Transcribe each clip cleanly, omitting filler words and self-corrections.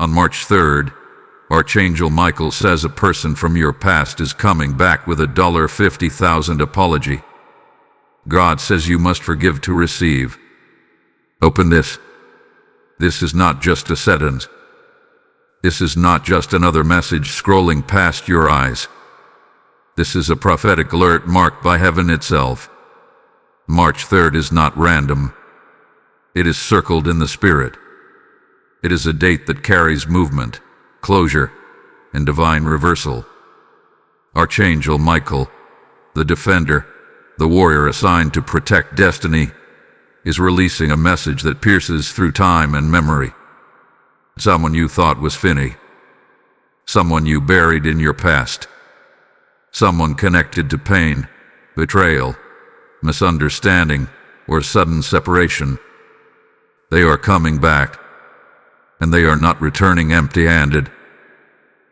On March 3rd, Archangel Michael says a person from your past is coming back with a $50,000 apology. God says you must forgive to receive. Open this. This is not just a sentence. This is not just another message scrolling past your eyes. This is a prophetic alert marked by heaven itself. March 3rd is not random. It is circled in the spirit. It is a date that carries movement, closure, and divine reversal. Archangel Michael, the defender, the warrior assigned to protect destiny, is releasing a message that pierces through time and memory. Someone you thought was finished. Someone you buried in your past. Someone connected to pain, betrayal, misunderstanding, or sudden separation. They are coming back, and they are not returning empty-handed.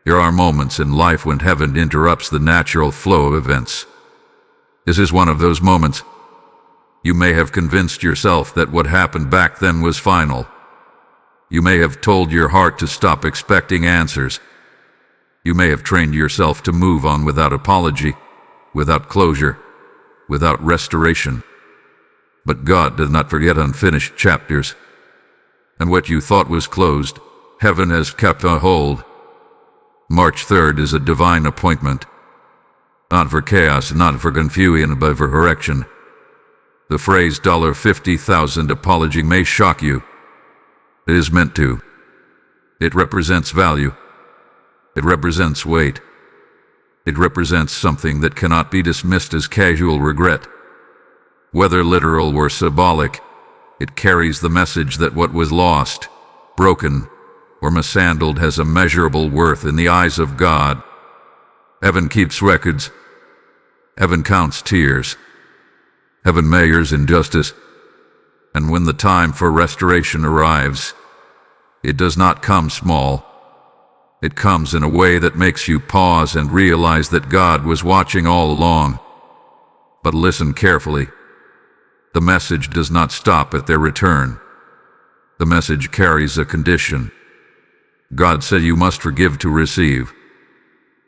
There are moments in life when heaven interrupts the natural flow of events. This is one of those moments. You may have convinced yourself that what happened back then was final. You may have told your heart to stop expecting answers. You may have trained yourself to move on without apology, without closure, without restoration. But God does not forget unfinished chapters. And what you thought was closed, heaven has kept a hold. March 3rd is a divine appointment. Not for chaos, not for confusion, but for correction. The phrase $50,000 apology may shock you. It is meant to. It represents value. It represents weight. It represents something that cannot be dismissed as casual regret. Whether literal or symbolic, it carries the message that what was lost, broken, or mishandled has a measurable worth in the eyes of God. Heaven keeps records. Heaven counts tears. Heaven measures injustice. And when the time for restoration arrives, it does not come small. It comes in a way that makes you pause and realize that God was watching all along. But listen carefully. The message does not stop at their return. The message carries a condition. God said you must forgive to receive.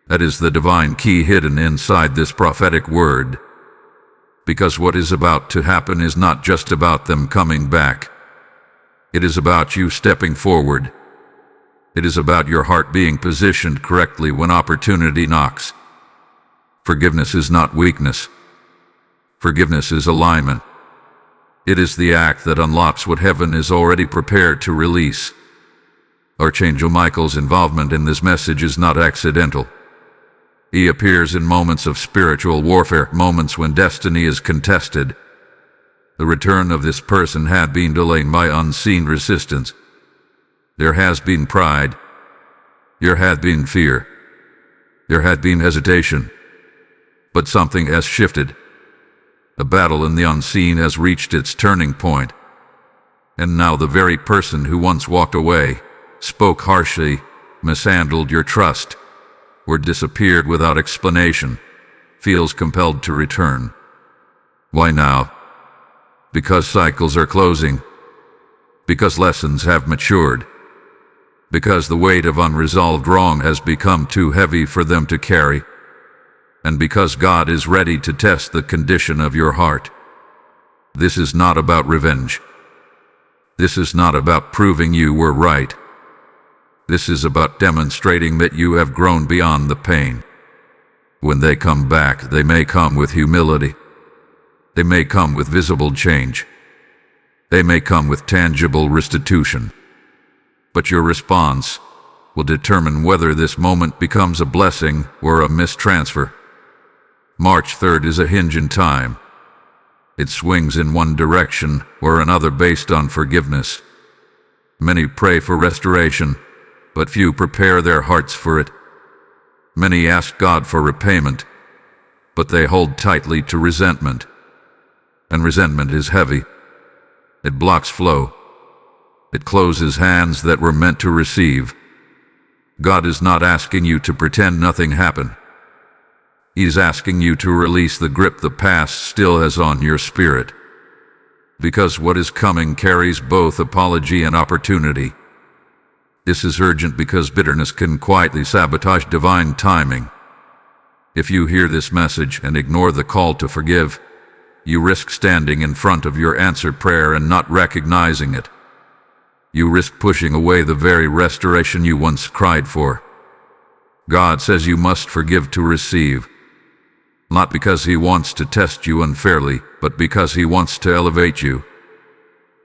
That is the divine key hidden inside this prophetic word. Because what is about to happen is not just about them coming back. It is about you stepping forward. It is about your heart being positioned correctly when opportunity knocks. Forgiveness is not weakness. Forgiveness is alignment. It is the act that unlocks what heaven is already prepared to release. Archangel Michael's involvement in this message is not accidental. He appears in moments of spiritual warfare, moments when destiny is contested. The return of this person had been delayed by unseen resistance. There has been pride. There had been fear. There had been hesitation. But something has shifted. A battle in the unseen has reached its turning point. And now the very person who once walked away, spoke harshly, mishandled your trust, or disappeared without explanation, feels compelled to return. Why now? Because cycles are closing. Because lessons have matured. Because the weight of unresolved wrong has become too heavy for them to carry. And because God is ready to test the condition of your heart. This is not about revenge. This is not about proving you were right. This is about demonstrating that you have grown beyond the pain. When they come back, they may come with humility. They may come with visible change. They may come with tangible restitution. But your response will determine whether this moment becomes a blessing or a mistransfer. March 3rd is a hinge in time. It swings in one direction or another based on forgiveness. Many pray for restoration, but few prepare their hearts for it. Many ask God for repayment, but they hold tightly to resentment. And resentment is heavy. It blocks flow. It closes hands that were meant to receive. God is not asking you to pretend nothing happened. He's asking you to release the grip the past still has on your spirit. Because what is coming carries both apology and opportunity. This is urgent because bitterness can quietly sabotage divine timing. If you hear this message and ignore the call to forgive, you risk standing in front of your answered prayer and not recognizing it. You risk pushing away the very restoration you once cried for. God says you must forgive to receive. Not because He wants to test you unfairly, but because He wants to elevate you.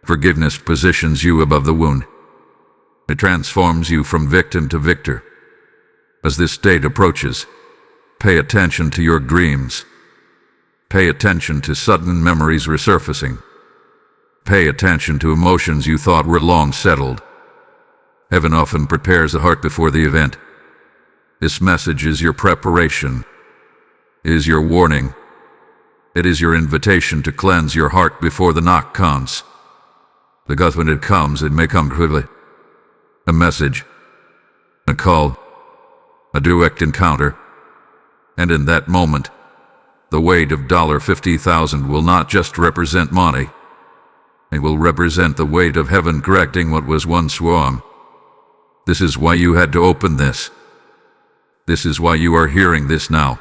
Forgiveness positions you above the wound. It transforms you from victim to victor. As this date approaches, pay attention to your dreams. Pay attention to sudden memories resurfacing. Pay attention to emotions you thought were long settled. Heaven often prepares the heart before the event. This message is your preparation. It is your warning. It is your invitation to cleanse your heart before the knock comes. Because when it comes, it may come quickly. A message, a call, a direct encounter. And in that moment, the weight of $50,000 will not just represent money. It will represent the weight of heaven correcting what was once wrong. This is why you had to open this. This is why you are hearing this now.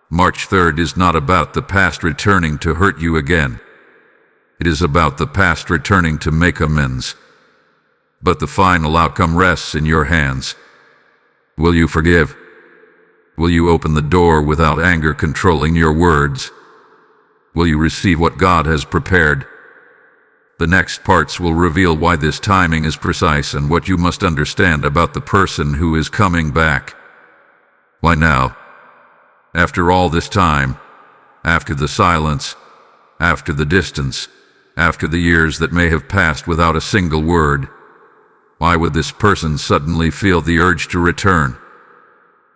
March 3rd is not about the past returning to hurt you again. It is about the past returning to make amends. But the final outcome rests in your hands. Will you forgive? Will you open the door without anger controlling your words? Will you receive what God has prepared? The next parts will reveal why this timing is precise and what you must understand about the person who is coming back. Why now? After all this time, after the silence, after the distance, after the years that may have passed without a single word, why would this person suddenly feel the urge to return?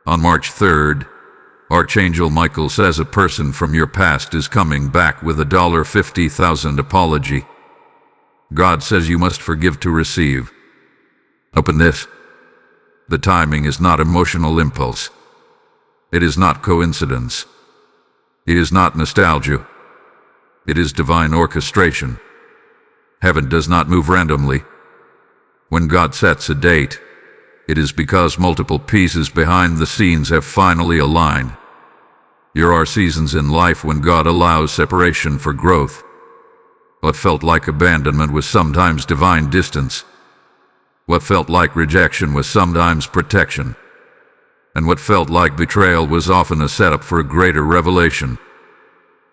On March 3rd, Archangel Michael says a person from your past is coming back with a $50,000 apology. God says you must forgive to receive. Open this. The timing is not emotional impulse. It is not coincidence. It is not nostalgia. It is divine orchestration. Heaven does not move randomly. When God sets a date, it is because multiple pieces behind the scenes have finally aligned. There are seasons in life when God allows separation for growth. What felt like abandonment was sometimes divine distance. What felt like rejection was sometimes protection. And what felt like betrayal was often a setup for a greater revelation.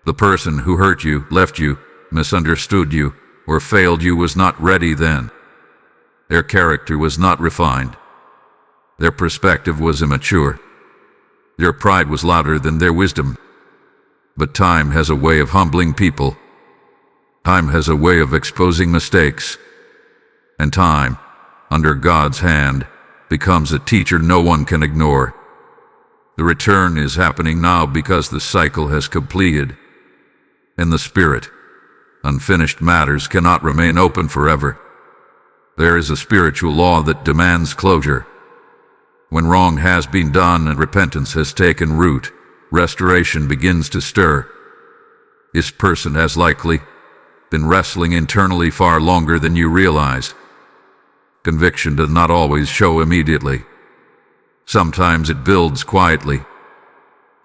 The person who hurt you, left you, misunderstood you, or failed you was not ready then. Their character was not refined. Their perspective was immature. Their pride was louder than their wisdom. But time has a way of humbling people. Time has a way of exposing mistakes. And time, under God's hand, becomes a teacher no one can ignore. The return is happening now because the cycle has completed. In the spirit, unfinished matters cannot remain open forever. There is a spiritual law that demands closure. When wrong has been done and repentance has taken root, restoration begins to stir. This person has likely been wrestling internally far longer than you realize. Conviction does not always show immediately. Sometimes it builds quietly.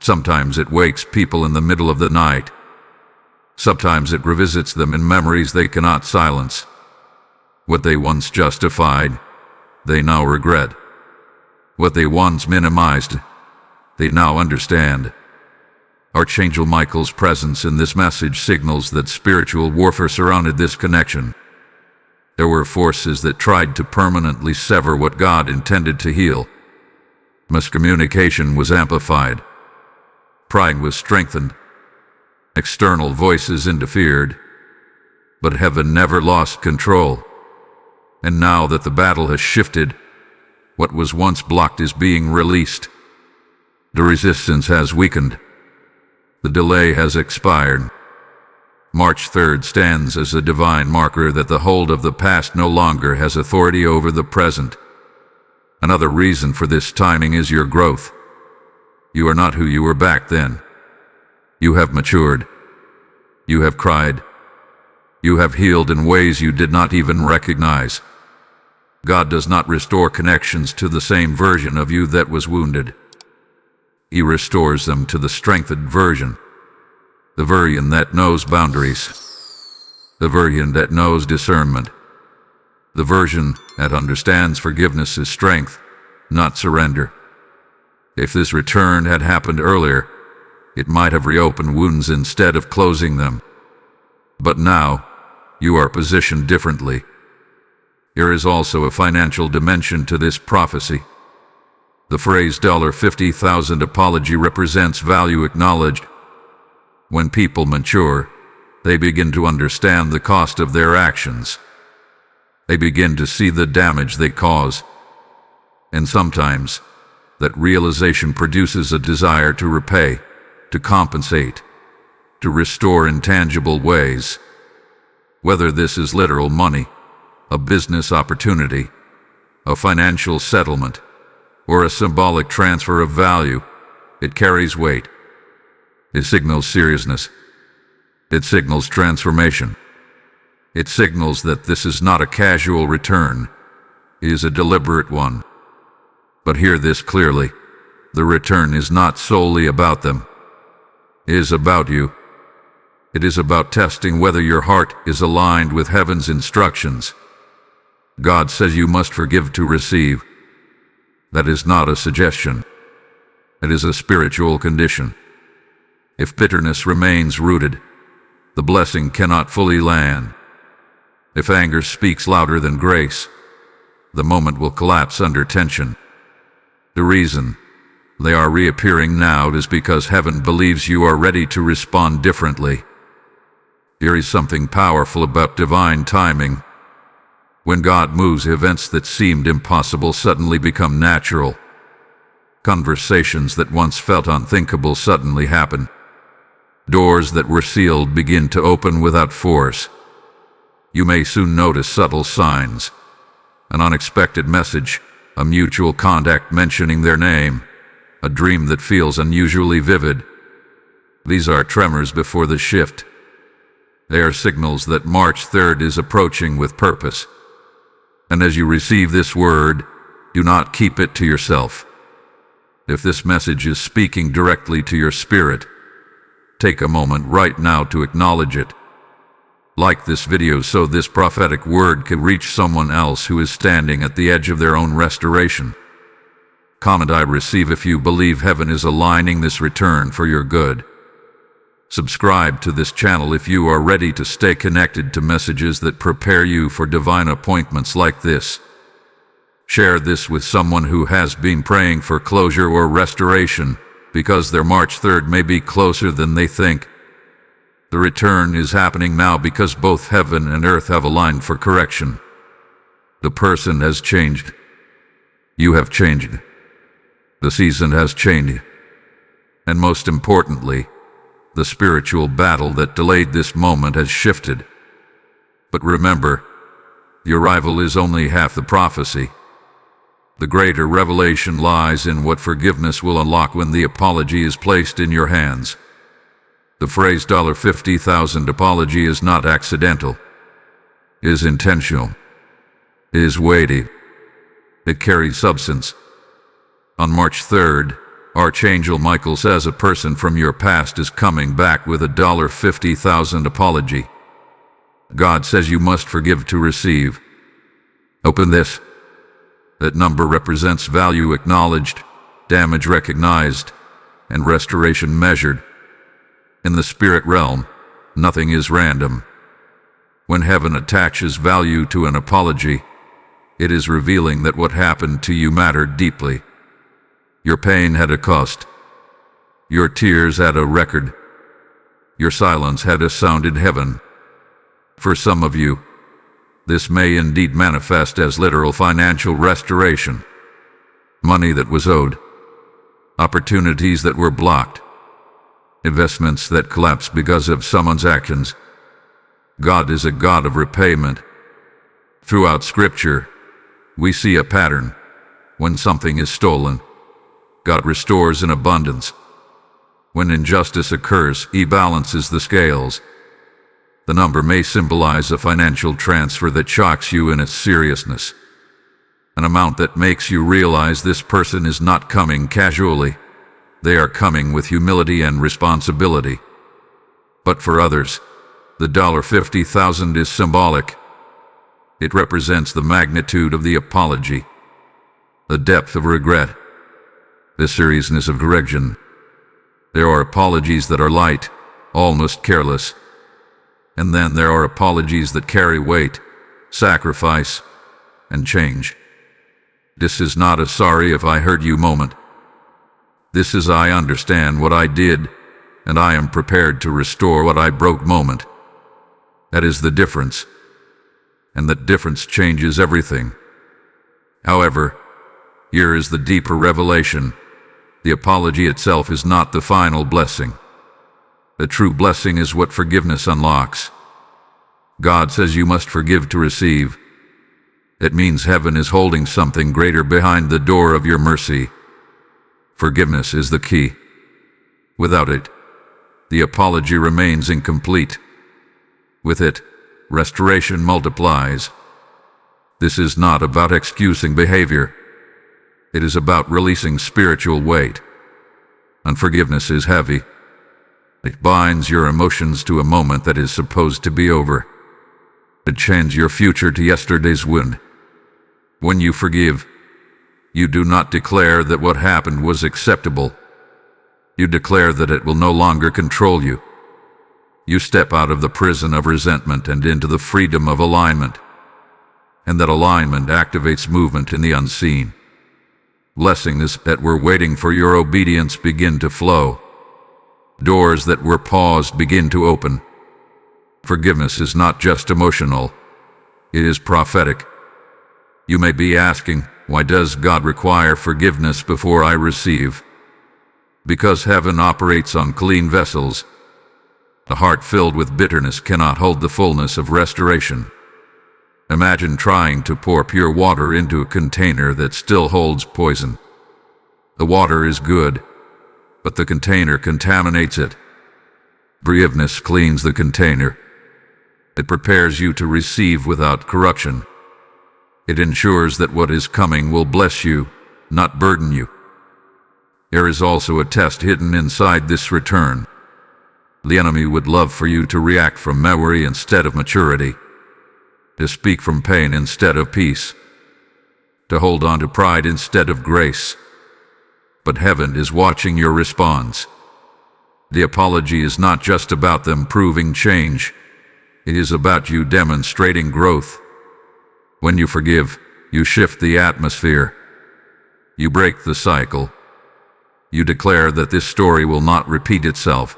Sometimes it wakes people in the middle of the night. Sometimes it revisits them in memories they cannot silence. What they once justified, they now regret. What they once minimized, they now understand. Archangel Michael's presence in this message signals that spiritual warfare surrounded this connection. There were forces that tried to permanently sever what God intended to heal. Miscommunication was amplified. Pride was strengthened. External voices interfered. But heaven never lost control. And now that the battle has shifted, what was once blocked is being released. The resistance has weakened. The delay has expired. March 3rd stands as a divine marker that the hold of the past no longer has authority over the present. Another reason for this timing is your growth. You are not who you were back then. You have matured. You have cried. You have healed in ways you did not even recognize. God does not restore connections to the same version of you that was wounded. He restores them to the strengthened version, the version that knows boundaries, the version that knows discernment, the version that understands forgiveness is strength, not surrender. If this return had happened earlier, it might have reopened wounds instead of closing them. But now, you are positioned differently. There is also a financial dimension to this prophecy. The phrase $50,000 apology represents value acknowledged. When people mature, they begin to understand the cost of their actions. They begin to see the damage they cause. And sometimes, that realization produces a desire to repay, to compensate, to restore in tangible ways. Whether this is literal money, a business opportunity, a financial settlement, or a symbolic transfer of value, it carries weight. It signals seriousness. It signals transformation. It signals that this is not a casual return. It is a deliberate one. But hear this clearly. The return is not solely about them. It is about you. It is about testing whether your heart is aligned with heaven's instructions. God says you must forgive to receive. That is not a suggestion. It is a spiritual condition. If bitterness remains rooted, the blessing cannot fully land. If anger speaks louder than grace, the moment will collapse under tension. The reason they are reappearing now is because heaven believes you are ready to respond differently. There is something powerful about divine timing. When God moves, events that seemed impossible suddenly become natural. Conversations that once felt unthinkable suddenly happen. Doors that were sealed begin to open without force. You may soon notice subtle signs. An unexpected message, a mutual contact mentioning their name, a dream that feels unusually vivid. These are tremors before the shift. They are signals that March 3rd is approaching with purpose. And as you receive this word, do not keep it to yourself. If this message is speaking directly to your spirit, take a moment right now to acknowledge it. Like this video so this prophetic word can reach someone else who is standing at the edge of their own restoration. Comment I receive if you believe heaven is aligning this return for your good. Subscribe to this channel if you are ready to stay connected to messages that prepare you for divine appointments like this. Share this with someone who has been praying for closure or restoration, because their March 3rd may be closer than they think. The return is happening now because both heaven and earth have aligned for correction. The person has changed. You have changed. The season has changed. And most importantly, the spiritual battle that delayed this moment has shifted. But remember, the arrival is only half the prophecy. The greater revelation lies in what forgiveness will unlock when the apology is placed in your hands. The phrase $50,000 apology is not accidental. It is intentional. It is weighty. It carries substance. On March 3rd, Archangel Michael says a person from your past is coming back with a $50,000 apology. God says you must forgive to receive. Open this. That number represents value acknowledged, damage recognized, and restoration measured. In the spirit realm, nothing is random. When heaven attaches value to an apology, it is revealing that what happened to you mattered deeply. Your pain had a cost. Your tears had a record. Your silence had a sound in heaven. For some of you, this may indeed manifest as literal financial restoration. Money that was owed. Opportunities that were blocked. Investments that collapsed because of someone's actions. God is a God of repayment. Throughout Scripture, we see a pattern. When something is stolen, God restores in abundance. When injustice occurs, He balances the scales. The number may symbolize a financial transfer that shocks you in its seriousness. An amount that makes you realize this person is not coming casually. They are coming with humility and responsibility. But for others, the $50,000 is symbolic. It represents the magnitude of the apology, the depth of regret, the seriousness of correction. There are apologies that are light, almost careless. And then there are apologies that carry weight, sacrifice, and change. This is not a sorry if I hurt you moment. This is I understand what I did, and I am prepared to restore what I broke moment. That is the difference. And that difference changes everything. However, here is the deeper revelation. The apology itself is not the final blessing. The true blessing is what forgiveness unlocks. God says you must forgive to receive. It means heaven is holding something greater behind the door of your mercy. Forgiveness is the key. Without it, the apology remains incomplete. With it, restoration multiplies. This is not about excusing behavior. It is about releasing spiritual weight. Unforgiveness is heavy. It binds your emotions to a moment that is supposed to be over. It chains your future to yesterday's wound. When you forgive, you do not declare that what happened was acceptable. You declare that it will no longer control you. You step out of the prison of resentment and into the freedom of alignment. And that alignment activates movement in the unseen. Blessings that were waiting for your obedience begin to flow. Doors that were paused begin to open. Forgiveness is not just emotional. It is prophetic. You may be asking, why does God require forgiveness before I receive? Because heaven operates on clean vessels. A heart filled with bitterness cannot hold the fullness of restoration. Imagine trying to pour pure water into a container that still holds poison. The water is good, but the container contaminates it. Forgiveness cleans the container. It prepares you to receive without corruption. It ensures that what is coming will bless you, not burden you. There is also a test hidden inside this return. The enemy would love for you to react from memory instead of maturity, to speak from pain instead of peace, to hold on to pride instead of grace. But heaven is watching your response. The apology is not just about them proving change. It is about you demonstrating growth. When you forgive, you shift the atmosphere. You break the cycle. You declare that this story will not repeat itself.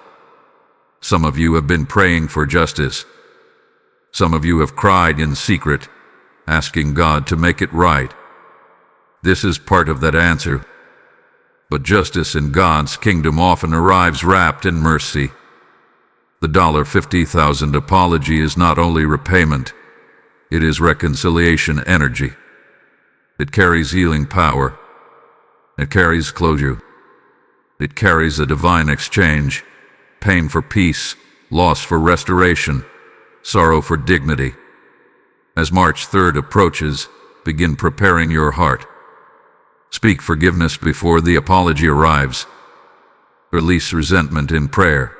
Some of you have been praying for justice. Some of you have cried in secret, asking God to make it right. This is part of that answer. But justice in God's kingdom often arrives wrapped in mercy. The $50,000 apology is not only repayment, it is reconciliation energy. It carries healing power. It carries closure. It carries a divine exchange, pain for peace, loss for restoration, sorrow for dignity. As March 3rd approaches, begin preparing your heart. Speak forgiveness before the apology arrives. Release resentment in prayer.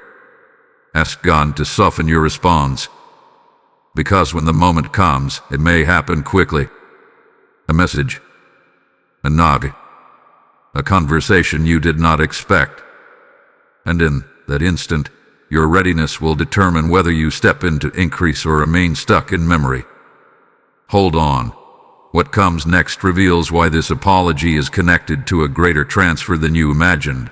Ask God to soften your response. Because when the moment comes, it may happen quickly. A message, a nod, a conversation you did not expect. And in that instant, your readiness will determine whether you step into increase or remain stuck in memory. Hold on. What comes next reveals why this apology is connected to a greater transfer than you imagined.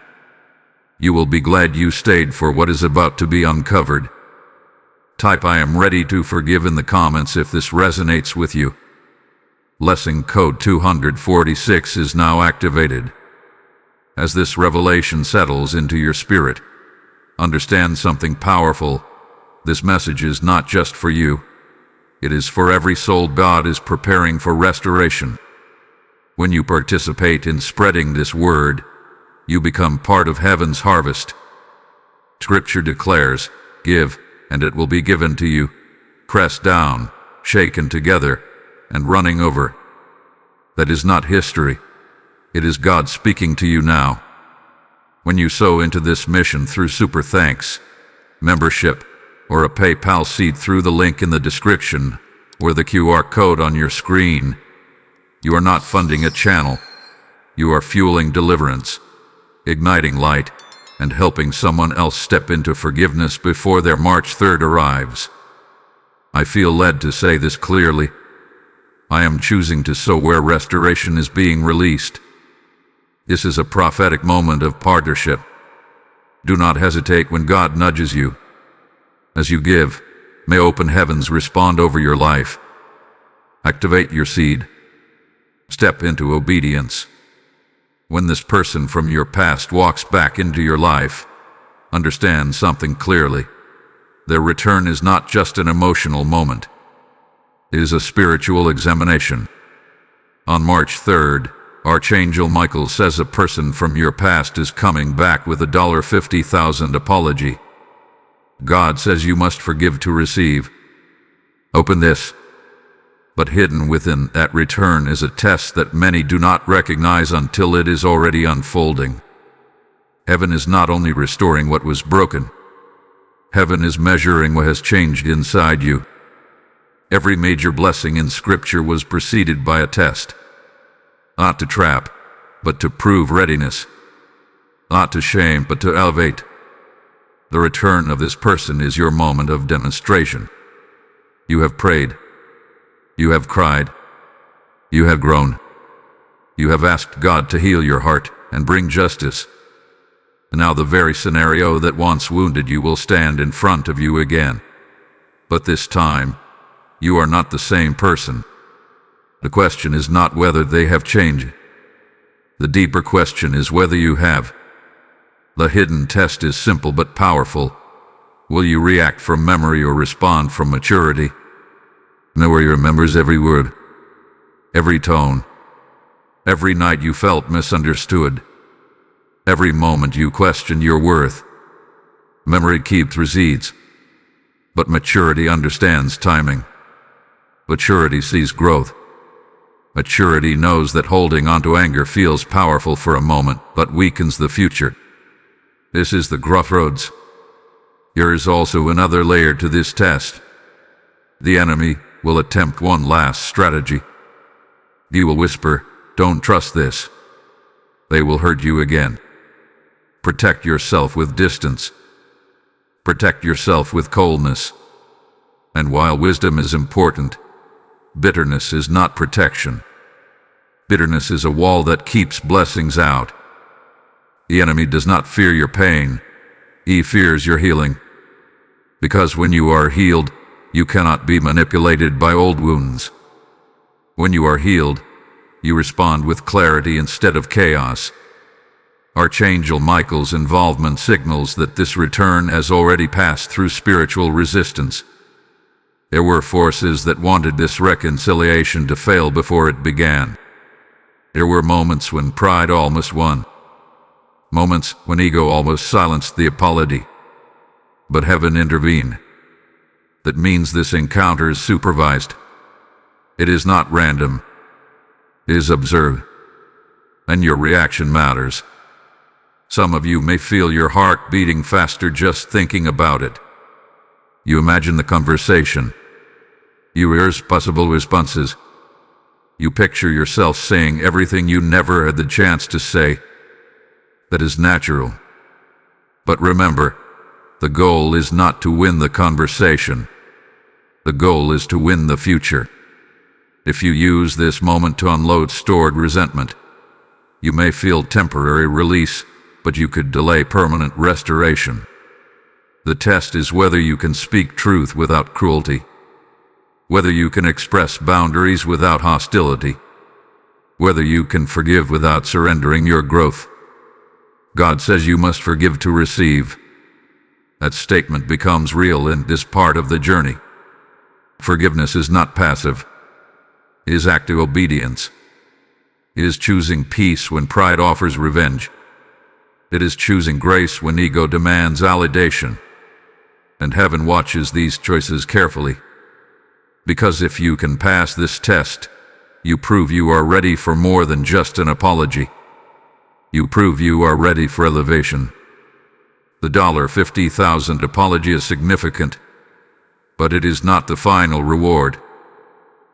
You will be glad you stayed for what is about to be uncovered. Type I am ready to forgive in the comments if this resonates with you. Blessing code 246 is now activated. As this revelation settles into your spirit, understand something powerful. This message is not just for you. It is for every soul God is preparing for restoration. When you participate in spreading this word, you become part of heaven's harvest. Scripture declares, "Give, and it will be given to you, pressed down, shaken together, and running over." That is not history. It is God speaking to you now. When you sow into this mission through super thanks, membership, or a PayPal seed through the link in the description or the QR code on your screen, you are not funding a channel. You are fueling deliverance, igniting light, and helping someone else step into forgiveness before their March 3rd arrives. I feel led to say this clearly. I am choosing to sow where restoration is being released. This is a prophetic moment of partnership. Do not hesitate when God nudges you. As you give, may open heavens respond over your life. Activate your seed. Step into obedience. When this person from your past walks back into your life, understand something clearly. Their return is not just an emotional moment. It is a spiritual examination. On March 3rd, Archangel Michael says a person from your past is coming back with a $50,000 apology. God says you must forgive to receive. Open this. But hidden within that return is a test that many do not recognize until it is already unfolding. Heaven is not only restoring what was broken. Heaven is measuring what has changed inside you. Every major blessing in Scripture was preceded by a test. Not to trap, but to prove readiness. Not to shame, but to elevate. The return of this person is your moment of demonstration. You have prayed. You have cried. You have grown. You have asked God to heal your heart and bring justice. And now the very scenario that once wounded you will stand in front of you again. But this time, you are not the same person. The question is not whether they have changed. The deeper question is whether you have. The hidden test is simple but powerful. Will you react from memory or respond from maturity? Know he remembers every word, every tone, every night you felt misunderstood, every moment you questioned your worth. Memory keeps receipts, but maturity understands timing. Maturity sees growth. Maturity knows that holding onto anger feels powerful for a moment, but weakens the future. This is the crossroads. There is also another layer to this test. The enemy will attempt one last strategy. He will whisper, "Don't trust this." They will hurt you again. Protect yourself with distance. Protect yourself with coldness. And while wisdom is important, bitterness is not protection. Bitterness is a wall that keeps blessings out. The enemy does not fear your pain. He fears your healing. Because when you are healed, you cannot be manipulated by old wounds. When you are healed, you respond with clarity instead of chaos. Archangel Michael's involvement signals that this return has already passed through spiritual resistance. There were forces that wanted this reconciliation to fail before it began. There were moments when pride almost won. Moments when ego almost silenced the apology. But heaven intervened. That means this encounter is supervised. It is not random. It is observed. And your reaction matters. Some of you may feel your heart beating faster just thinking about it. You imagine the conversation. You rehearse possible responses. You picture yourself saying everything you never had the chance to say. That is natural. But remember, the goal is not to win the conversation. The goal is to win the future. If you use this moment to unload stored resentment, you may feel temporary release, but you could delay permanent restoration. The test is whether you can speak truth without cruelty, whether you can express boundaries without hostility, whether you can forgive without surrendering your growth. God says you must forgive to receive. That statement becomes real in this part of the journey. Forgiveness is not passive. It is active obedience. It is choosing peace when pride offers revenge. It is choosing grace when ego demands validation. And heaven watches these choices carefully. Because if you can pass this test, You prove you are ready for more than just an apology. You prove you are ready for elevation. The $50,000 apology is significant, but it is not the final reward.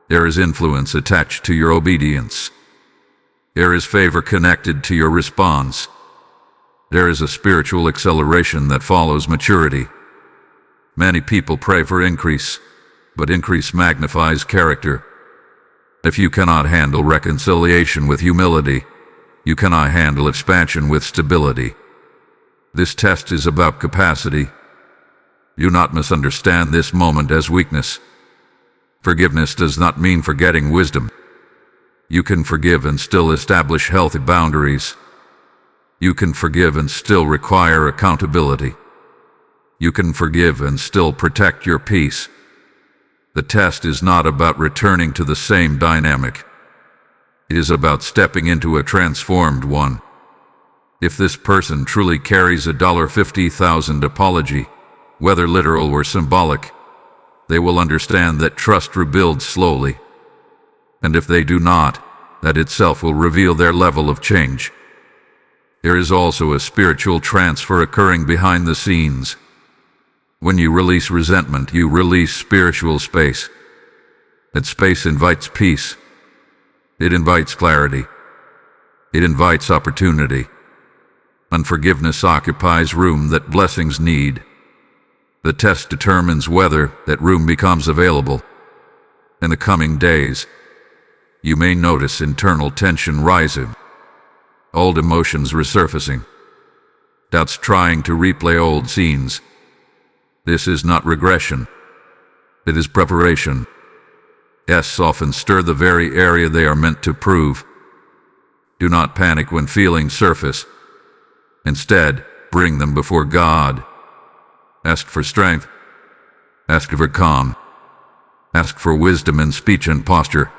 There is influence attached to your obedience. There is favor connected to your response. There is a spiritual acceleration that follows maturity. Many people pray for increase, but increase magnifies character. If you cannot handle reconciliation with humility, you cannot handle expansion with stability. This test is about capacity. Do not misunderstand this moment as weakness. Forgiveness does not mean forgetting wisdom. You can forgive and still establish healthy boundaries. You can forgive and still require accountability. You can forgive and still protect your peace. The test is not about returning to the same dynamic. It is about stepping into a transformed one. If this person truly carries a $50,000 apology, whether literal or symbolic, they will understand that trust rebuilds slowly. And if they do not, that itself will reveal their level of change. There is also a spiritual transfer occurring behind the scenes. When you release resentment, you release spiritual space. That space invites peace. It invites clarity. It invites opportunity. Unforgiveness occupies room that blessings need. The test determines whether that room becomes available. In the coming days, you may notice internal tension rising, old emotions resurfacing, doubts trying to replay old scenes. This is not regression. It is preparation. Tests often stir the very area they are meant to prove. Do not panic when feelings surface. Instead, bring them before God. Ask for strength. Ask for calm. Ask for wisdom in speech and posture.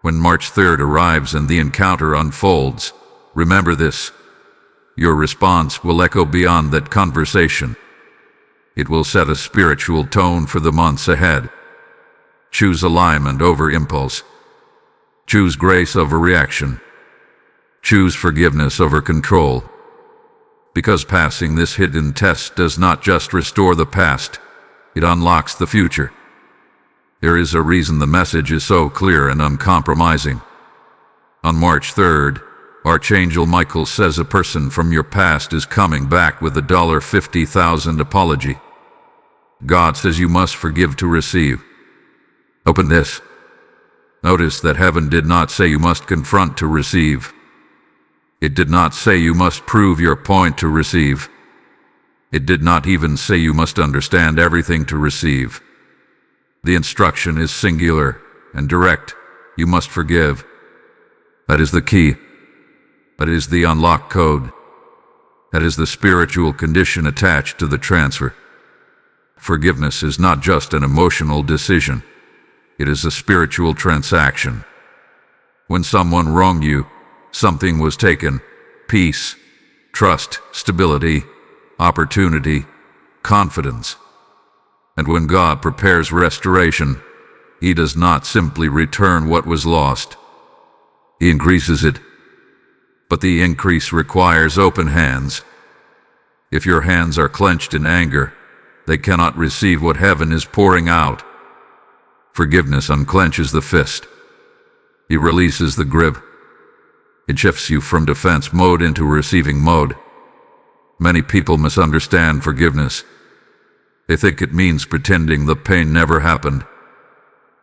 When March 3rd arrives and the encounter unfolds, remember this. Your response will echo beyond that conversation. It will set a spiritual tone for the months ahead. Choose alignment over impulse. Choose grace over reaction. Choose forgiveness over control. Because passing this hidden test does not just restore the past, it unlocks the future. There is a reason the message is so clear and uncompromising. On March 3rd, Archangel Michael says a person from your past is coming back with a $50,000 apology. God says you must forgive to receive. Open this. Notice that heaven did not say you must confront to receive. It did not say you must prove your point to receive. It did not even say you must understand everything to receive. The instruction is singular and direct. You must forgive. That is the key. That is the unlock code. That is the spiritual condition attached to the transfer. Forgiveness is not just an emotional decision. It is a spiritual transaction. When someone wronged you, something was taken: peace, trust, stability, opportunity, confidence. And when God prepares restoration, He does not simply return what was lost. He increases it. But the increase requires open hands. If your hands are clenched in anger, they cannot receive what heaven is pouring out. Forgiveness unclenches the fist. It releases the grip. It shifts you from defense mode into receiving mode. Many people misunderstand forgiveness. They think it means pretending the pain never happened.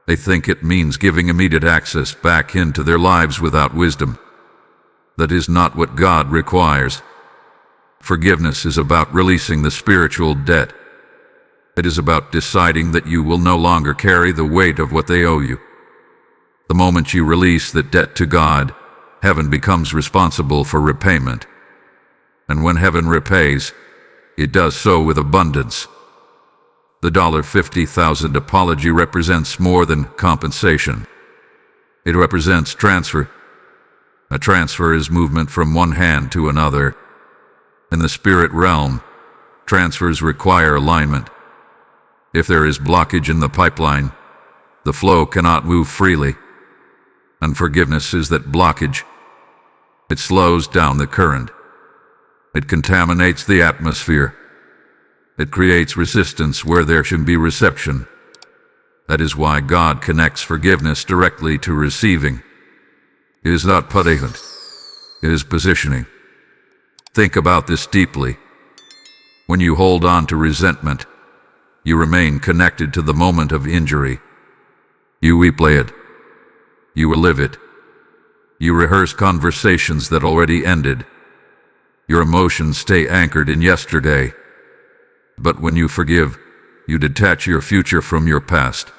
They think it means giving immediate access back into their lives without wisdom. That is not what God requires. Forgiveness is about releasing the spiritual debt. It is about deciding that you will no longer carry the weight of what they owe you. The moment you release that debt to God, heaven becomes responsible for repayment. And when heaven repays, it does so with abundance. The $50,000 apology represents more than compensation. It represents transfer. A transfer is movement from one hand to another. In the spirit realm, transfers require alignment. If there is blockage in the pipeline, the flow cannot move freely. Unforgiveness is that blockage. It slows down the current. It contaminates the atmosphere. It creates resistance where there should be reception. That is why God connects forgiveness directly to receiving. It is not punishment. It is positioning. Think about this deeply. When you hold on to resentment, you remain connected to the moment of injury. You replay it. You relive it. You rehearse conversations that already ended. Your emotions stay anchored in yesterday. But when you forgive, you detach your future from your past.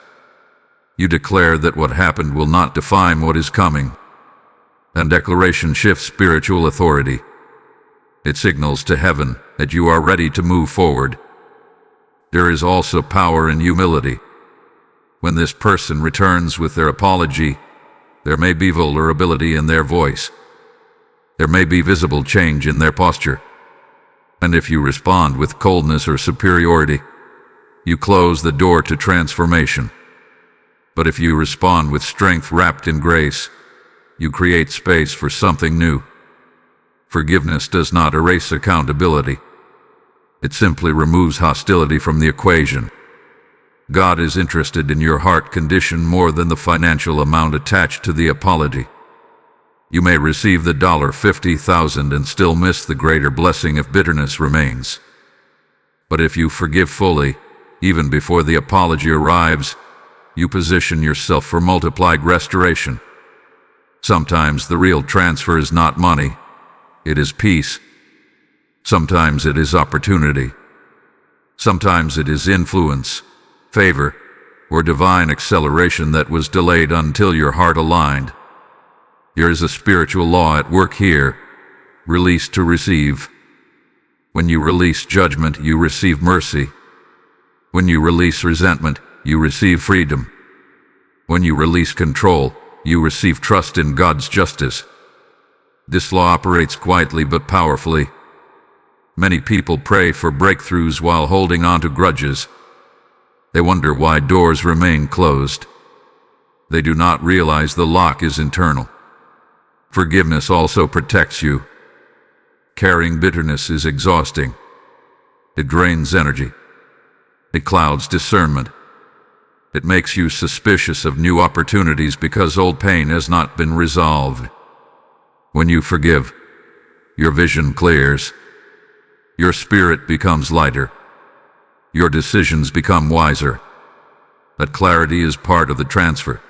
You declare that what happened will not define what is coming. And declaration shifts spiritual authority. It signals to heaven that you are ready to move forward. There is also power in humility. When this person returns with their apology, there may be vulnerability in their voice. There may be visible change in their posture. And if you respond with coldness or superiority, you close the door to transformation. But if you respond with strength wrapped in grace, you create space for something new. Forgiveness does not erase accountability. It simply removes hostility from the equation. God is interested in your heart condition more than the financial amount attached to the apology. You may receive the $50,000 and still miss the greater blessing if bitterness remains. But if you forgive fully, even before the apology arrives, you position yourself for multiplied restoration. Sometimes the real transfer is not money, it is peace. Sometimes it is opportunity. Sometimes it is influence, favor, or divine acceleration that was delayed until your heart aligned. There is a spiritual law at work here: release to receive. When you release judgment, you receive mercy. When you release resentment, you receive freedom. When you release control, you receive trust in God's justice. This law operates quietly but powerfully. Many people pray for breakthroughs while holding on to grudges. They wonder why doors remain closed. They do not realize the lock is internal. Forgiveness also protects you. Carrying bitterness is exhausting. It drains energy. It clouds discernment. It makes you suspicious of new opportunities because old pain has not been resolved. When you forgive, your vision clears. Your spirit becomes lighter. Your decisions become wiser. That clarity is part of the transfer.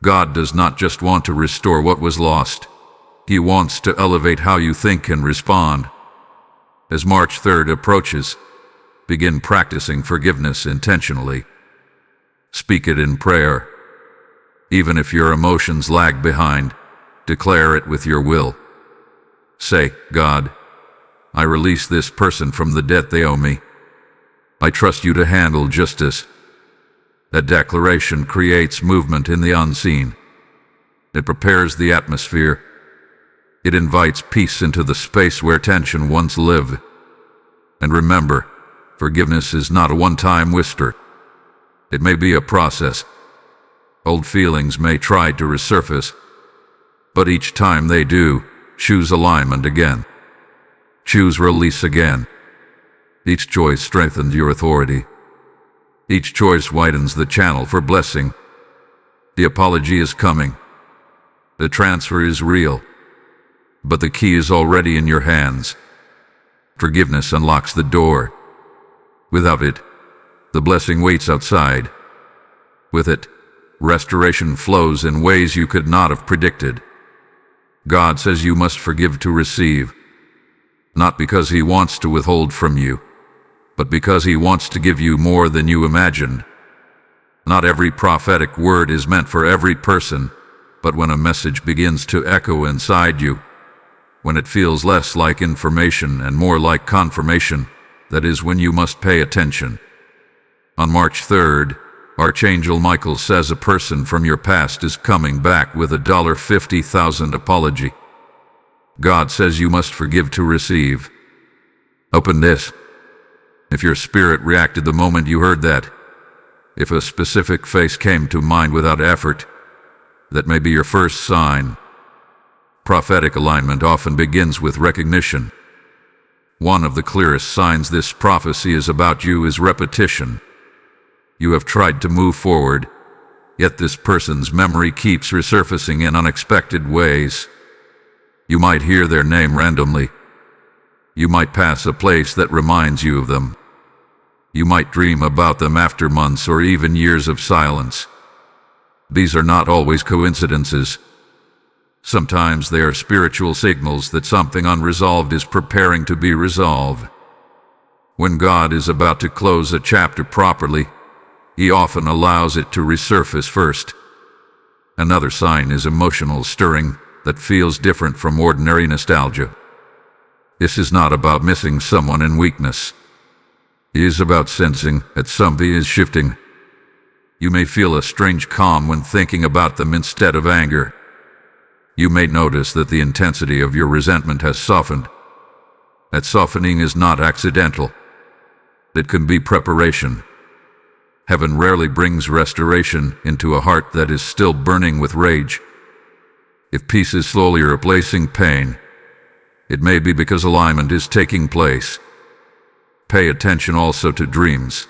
God does not just want to restore what was lost. He wants to elevate how you think and respond. As March 3rd approaches, begin practicing forgiveness intentionally. Speak it in prayer. Even if your emotions lag behind, declare it with your will. Say, God, I release this person from the debt they owe me. I trust you to handle justice. That declaration creates movement in the unseen. It prepares the atmosphere. It invites peace into the space where tension once lived. And remember, forgiveness is not a one-time whisper. It may be a process. Old feelings may try to resurface, but each time they do, choose alignment again. Choose release again. Each choice strengthens your authority. Each choice widens the channel for blessing. The apology is coming. The transfer is real. But the key is already in your hands. Forgiveness unlocks the door. Without it, the blessing waits outside. With it, restoration flows in ways you could not have predicted. God says you must forgive to receive. Not because He wants to withhold from you, but because He wants to give you more than you imagined. Not every prophetic word is meant for every person, but when a message begins to echo inside you, when it feels less like information and more like confirmation, that is when you must pay attention. On March 3rd, Archangel Michael says a person from your past is coming back with a $50,000 apology. God says you must forgive to receive. Open this. If your spirit reacted the moment you heard that, if a specific face came to mind without effort, That may be your first sign. Prophetic alignment often begins with recognition. One of the clearest signs this prophecy is about you is repetition. You have tried to move forward, yet this person's memory keeps resurfacing in unexpected ways. You might hear their name randomly. You might pass a place that reminds you of them. You might dream about them after months or even years of silence. These are not always coincidences. Sometimes they are spiritual signals that something unresolved is preparing to be resolved. When God is about to close a chapter properly, He often allows it to resurface first. Another sign is emotional stirring that feels different from ordinary nostalgia. This is not about missing someone in weakness. It is about sensing that something is shifting. You may feel a strange calm when thinking about them instead of anger. You may notice that the intensity of your resentment has softened. That softening is not accidental. It can be preparation. Heaven rarely brings restoration into a heart that is still burning with rage. If peace is slowly replacing pain, it may be because alignment is taking place. Pay attention also to dreams.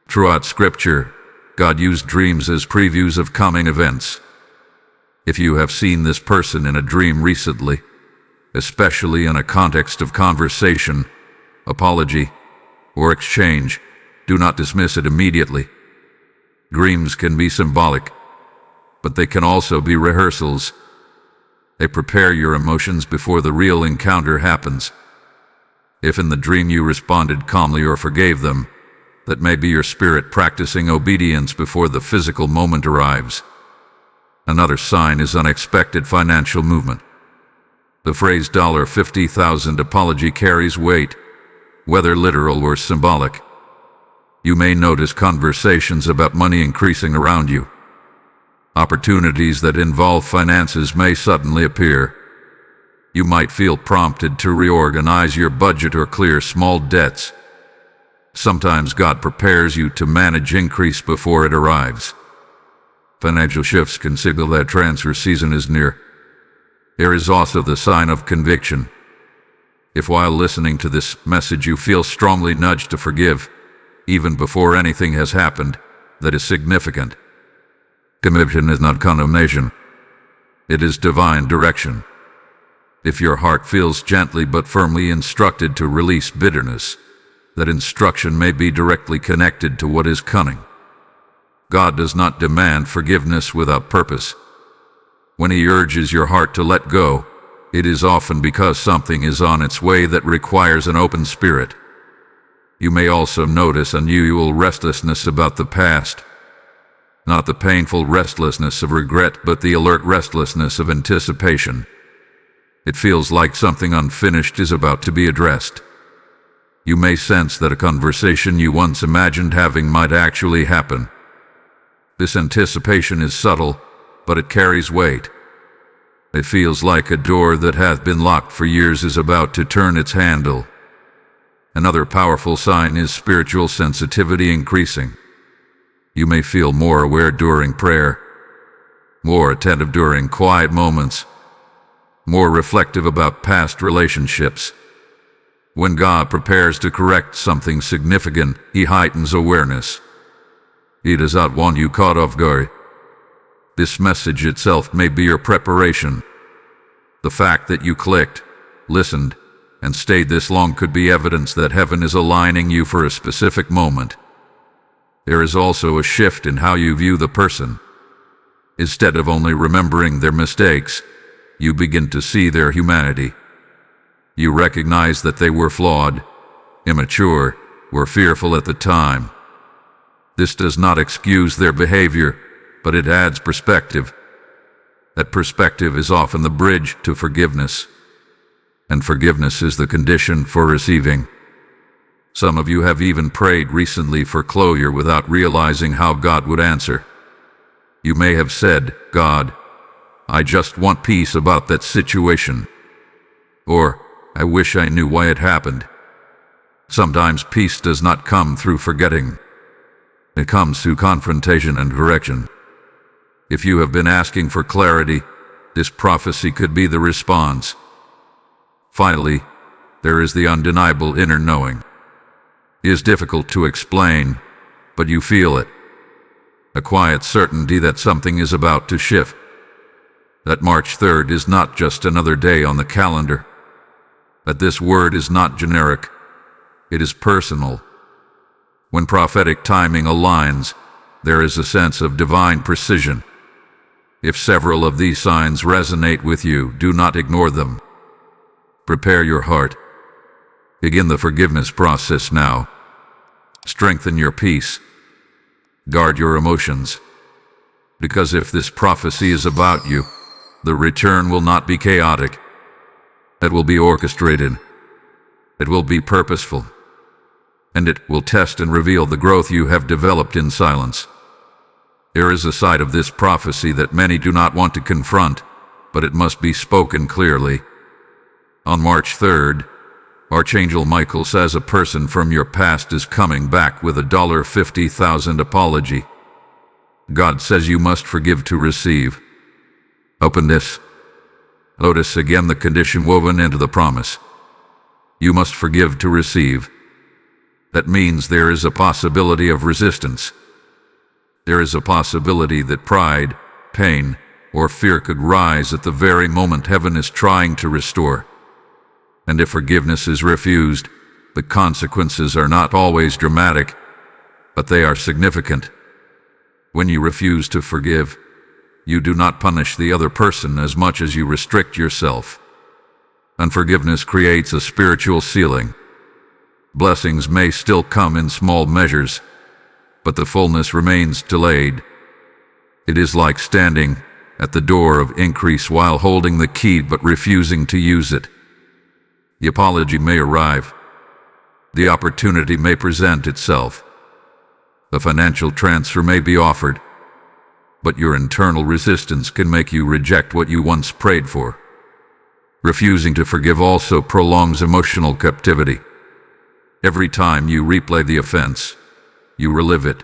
Throughout Scripture, God used dreams as previews of coming events. If you have seen this person in a dream recently, especially in a context of conversation, apology, or exchange, do not dismiss it immediately. Dreams can be symbolic, but they can also be rehearsals. They prepare your emotions before the real encounter happens. If in the dream you responded calmly or forgave them, that may be your spirit practicing obedience before the physical moment arrives. Another sign is unexpected financial movement. The phrase $50,000 apology carries weight, whether literal or symbolic. You may notice conversations about money increasing around you. Opportunities that involve finances may suddenly appear. You might feel prompted to reorganize your budget or clear small debts. Sometimes God prepares you to manage increase before it arrives. Financial shifts can signal that transfer season is near. There is also the sign of conviction. If while listening to this message you feel strongly nudged to forgive, even before anything has happened, that is significant. Conviction is not condemnation. It is divine direction. If your heart feels gently but firmly instructed to release bitterness, that instruction may be directly connected to what is coming. God does not demand forgiveness without purpose. When He urges your heart to let go, it is often because something is on its way that requires an open spirit. You may also notice unusual restlessness about the past. Not the painful restlessness of regret, but the alert restlessness of anticipation. It feels like something unfinished is about to be addressed. You may sense that a conversation you once imagined having might actually happen. This anticipation is subtle, but it carries weight. It feels like a door that hath been locked for years is about to turn its handle. Another powerful sign is spiritual sensitivity increasing. You may feel more aware during prayer, more attentive during quiet moments, more reflective about past relationships. When God prepares to correct something significant, He heightens awareness. He does not want you caught off guard. This message itself may be your preparation. The fact that you clicked, listened, and stayed this long could be evidence that heaven is aligning you for a specific moment. There is also a shift in how you view the person. Instead of only remembering their mistakes, you begin to see their humanity. You recognize that they were flawed, immature, or fearful at the time. This does not excuse their behavior, but it adds perspective. That perspective is often the bridge to forgiveness, and forgiveness is the condition for receiving. Some of you have even prayed recently for closure without realizing how God would answer. You may have said, "God, I just want peace about that situation." Or, "I wish I knew why it happened." Sometimes peace does not come through forgetting. It comes through confrontation and correction. If you have been asking for clarity, this prophecy could be the response. Finally, there is the undeniable inner knowing. It is difficult to explain, but you feel it. A quiet certainty that something is about to shift. That March 3rd is not just another day on the calendar. That this word is not generic. It is personal. When prophetic timing aligns, there is a sense of divine precision. If several of these signs resonate with you, do not ignore them. Prepare your heart. Begin the forgiveness process now. Strengthen your peace. Guard your emotions. Because if this prophecy is about you, the return will not be chaotic. It will be orchestrated. It will be purposeful. And it will test and reveal the growth you have developed in silence. There is a side of this prophecy that many do not want to confront, but it must be spoken clearly. On March 3rd, Archangel Michael says a person from your past is coming back with a $50,000 apology. God says you must forgive to receive. Open this. Notice again the condition woven into the promise. You must forgive to receive. That means there is a possibility of resistance. There is a possibility that pride, pain, or fear could rise at the very moment heaven is trying to restore. And if forgiveness is refused, the consequences are not always dramatic, but they are significant. When you refuse to forgive, you do not punish the other person as much as you restrict yourself. Unforgiveness creates a spiritual ceiling. Blessings may still come in small measures, but the fullness remains delayed. It is like standing at the door of increase while holding the key but refusing to use it. The apology may arrive. The opportunity may present itself. The financial transfer may be offered. But your internal resistance can make you reject what you once prayed for. Refusing to forgive also prolongs emotional captivity. Every time you replay the offense, you relive it.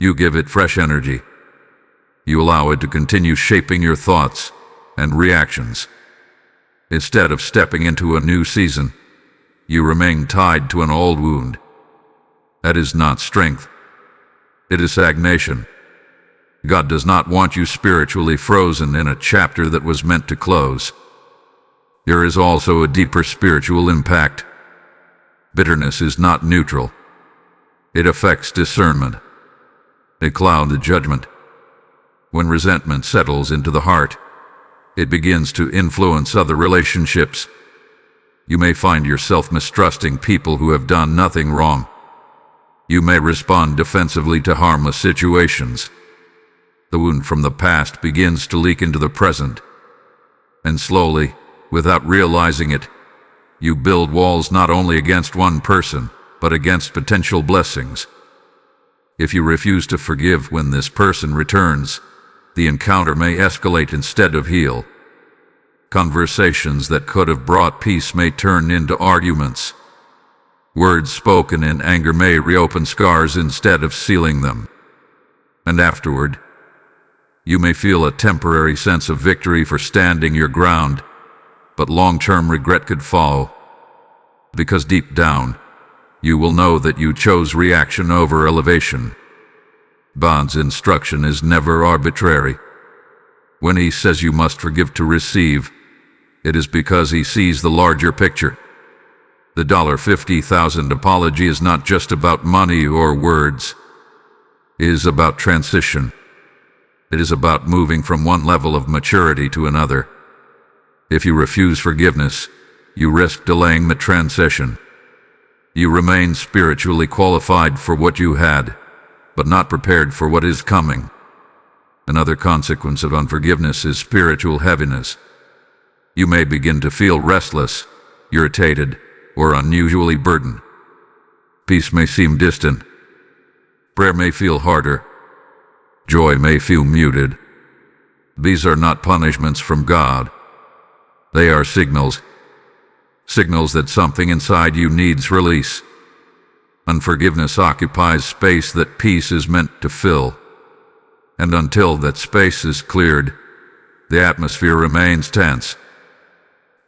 You give it fresh energy. You allow it to continue shaping your thoughts and reactions. Instead of stepping into a new season, you remain tied to an old wound. That is not strength. It is stagnation. God does not want you spiritually frozen in a chapter that was meant to close. There is also a deeper spiritual impact. Bitterness is not neutral. It affects discernment. It clouds judgment. When resentment settles into the heart, it begins to influence other relationships. You may find yourself mistrusting people who have done nothing wrong. You may respond defensively to harmless situations. The wound from the past begins to leak into the present. And slowly, without realizing it, you build walls not only against one person, but against potential blessings. If you refuse to forgive when this person returns, the encounter may escalate instead of heal. Conversations that could have brought peace may turn into arguments. Words spoken in anger may reopen scars instead of sealing them. And afterward, you may feel a temporary sense of victory for standing your ground, but long-term regret could follow. Because deep down, you will know that you chose reaction over elevation. God's instruction is never arbitrary. When He says you must forgive to receive, it is because He sees the larger picture. The $50,000 apology is not just about money or words. It is about transition. It is about moving from one level of maturity to another. If you refuse forgiveness, you risk delaying the transition. You remain spiritually qualified for what you had, but not prepared for what is coming. Another consequence of unforgiveness is spiritual heaviness. You may begin to feel restless, irritated, or unusually burdened. Peace may seem distant. Prayer may feel harder. Joy may feel muted. These are not punishments from God. They are signals. Signals that something inside you needs release. Unforgiveness occupies space that peace is meant to fill. And until that space is cleared, the atmosphere remains tense.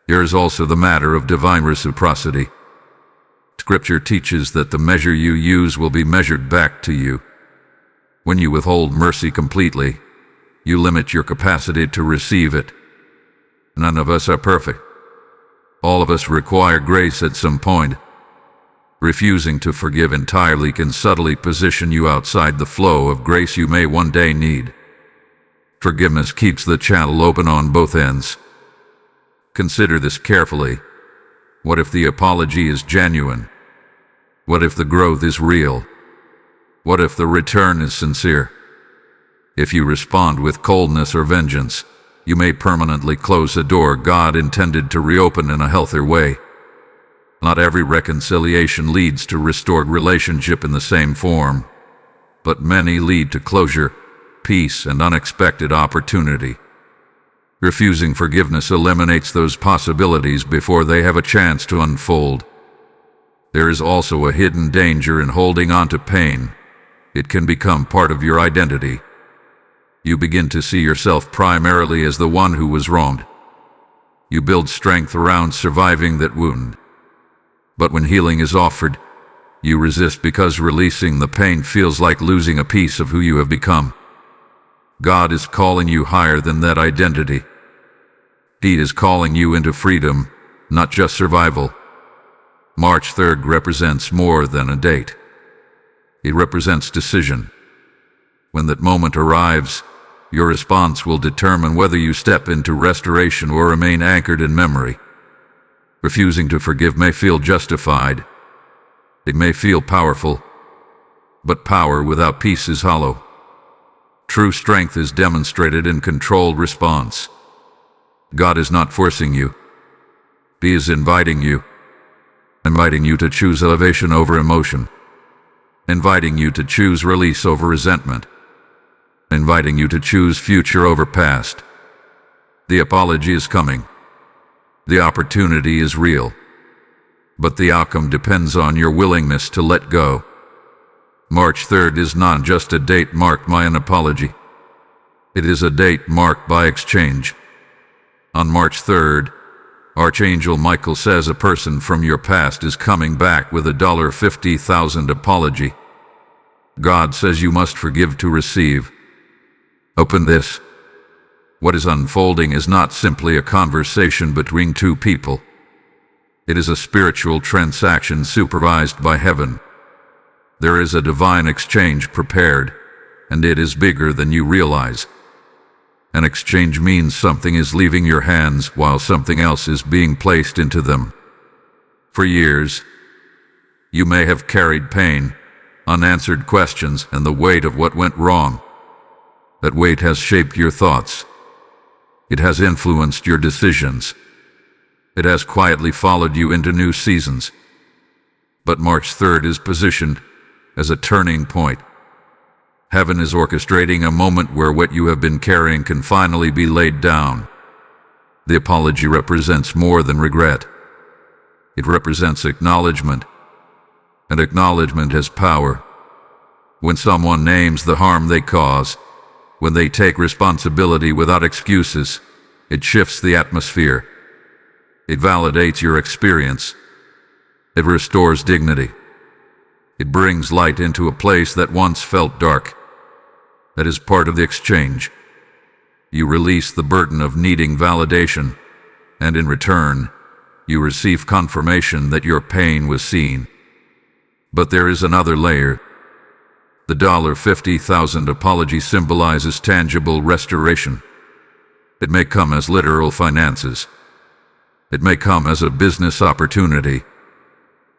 Here is also the matter of divine reciprocity. Scripture teaches that the measure you use will be measured back to you. When you withhold mercy completely, you limit your capacity to receive it. None of us are perfect. All of us require grace at some point. Refusing to forgive entirely can subtly position you outside the flow of grace you may one day need. Forgiveness keeps the channel open on both ends. Consider this carefully. What if the apology is genuine? What if the growth is real? What if the return is sincere? If you respond with coldness or vengeance, you may permanently close a door God intended to reopen in a healthier way. Not every reconciliation leads to restored relationship in the same form, but many lead to closure, peace, and unexpected opportunity. Refusing forgiveness eliminates those possibilities before they have a chance to unfold. There is also a hidden danger in holding on to pain. It can become part of your identity. You begin to see yourself primarily as the one who was wronged. You build strength around surviving that wound. But when healing is offered, you resist because releasing the pain feels like losing a piece of who you have become. God is calling you higher than that identity. He is calling you into freedom, not just survival. March 3rd represents more than a date. It represents decision. When that moment arrives, your response will determine whether you step into restoration or remain anchored in memory. Refusing to forgive may feel justified. It may feel powerful, but power without peace is hollow. True strength is demonstrated in controlled response. God is not forcing you. He is inviting you to choose elevation over emotion, inviting you to choose release over resentment, inviting you to choose future over past. The apology is coming. The opportunity is real. But the outcome depends on your willingness to let go. March 3rd is not just a date marked by an apology. It is a date marked by exchange. On March 3rd, Archangel Michael says a person from your past is coming back with a $50,000 apology. God says you must forgive to receive. Open this. What is unfolding is not simply a conversation between two people. It is a spiritual transaction supervised by heaven. There is a divine exchange prepared, and it is bigger than you realize. An exchange means something is leaving your hands while something else is being placed into them. For years, you may have carried pain, unanswered questions, and the weight of what went wrong. That weight has shaped your thoughts. It has influenced your decisions. It has quietly followed you into new seasons. But March 3rd is positioned as a turning point. Heaven is orchestrating a moment where what you have been carrying can finally be laid down. The apology represents more than regret. It represents acknowledgement. And acknowledgement has power. When someone names the harm they cause, when they take responsibility without excuses, it shifts the atmosphere. It validates your experience. It restores dignity. It brings light into a place that once felt dark. That is part of the exchange. You release the burden of needing validation, and in return, you receive confirmation that your pain was seen. But there is another layer. The $50,000 apology symbolizes tangible restoration. It may come as literal finances. It may come as a business opportunity.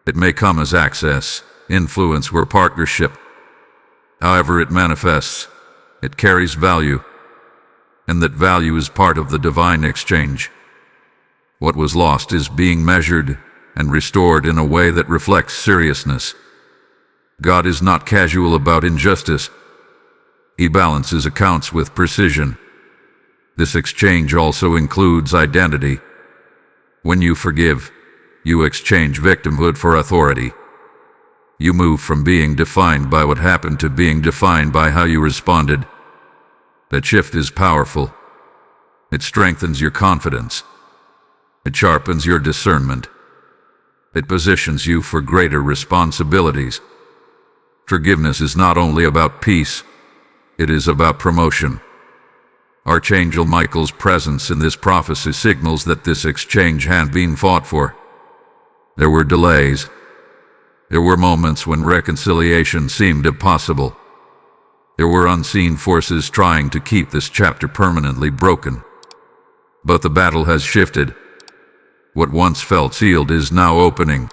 It may come as access, influence, or partnership. However it manifests, it carries value, and that value is part of the divine exchange. What was lost is being measured and restored in a way that reflects seriousness. God is not casual about injustice. He balances accounts with precision. This exchange also includes identity. When you forgive, you exchange victimhood for authority. You move from being defined by what happened to being defined by how you responded. That shift is powerful. It strengthens your confidence. It sharpens your discernment. It positions you for greater responsibilities. Forgiveness is not only about peace, it is about promotion. Archangel Michael's presence in this prophecy signals that this exchange had been fought for. There were delays. There were moments when reconciliation seemed impossible. There were unseen forces trying to keep this chapter permanently broken. But the battle has shifted. What once felt sealed is now opening.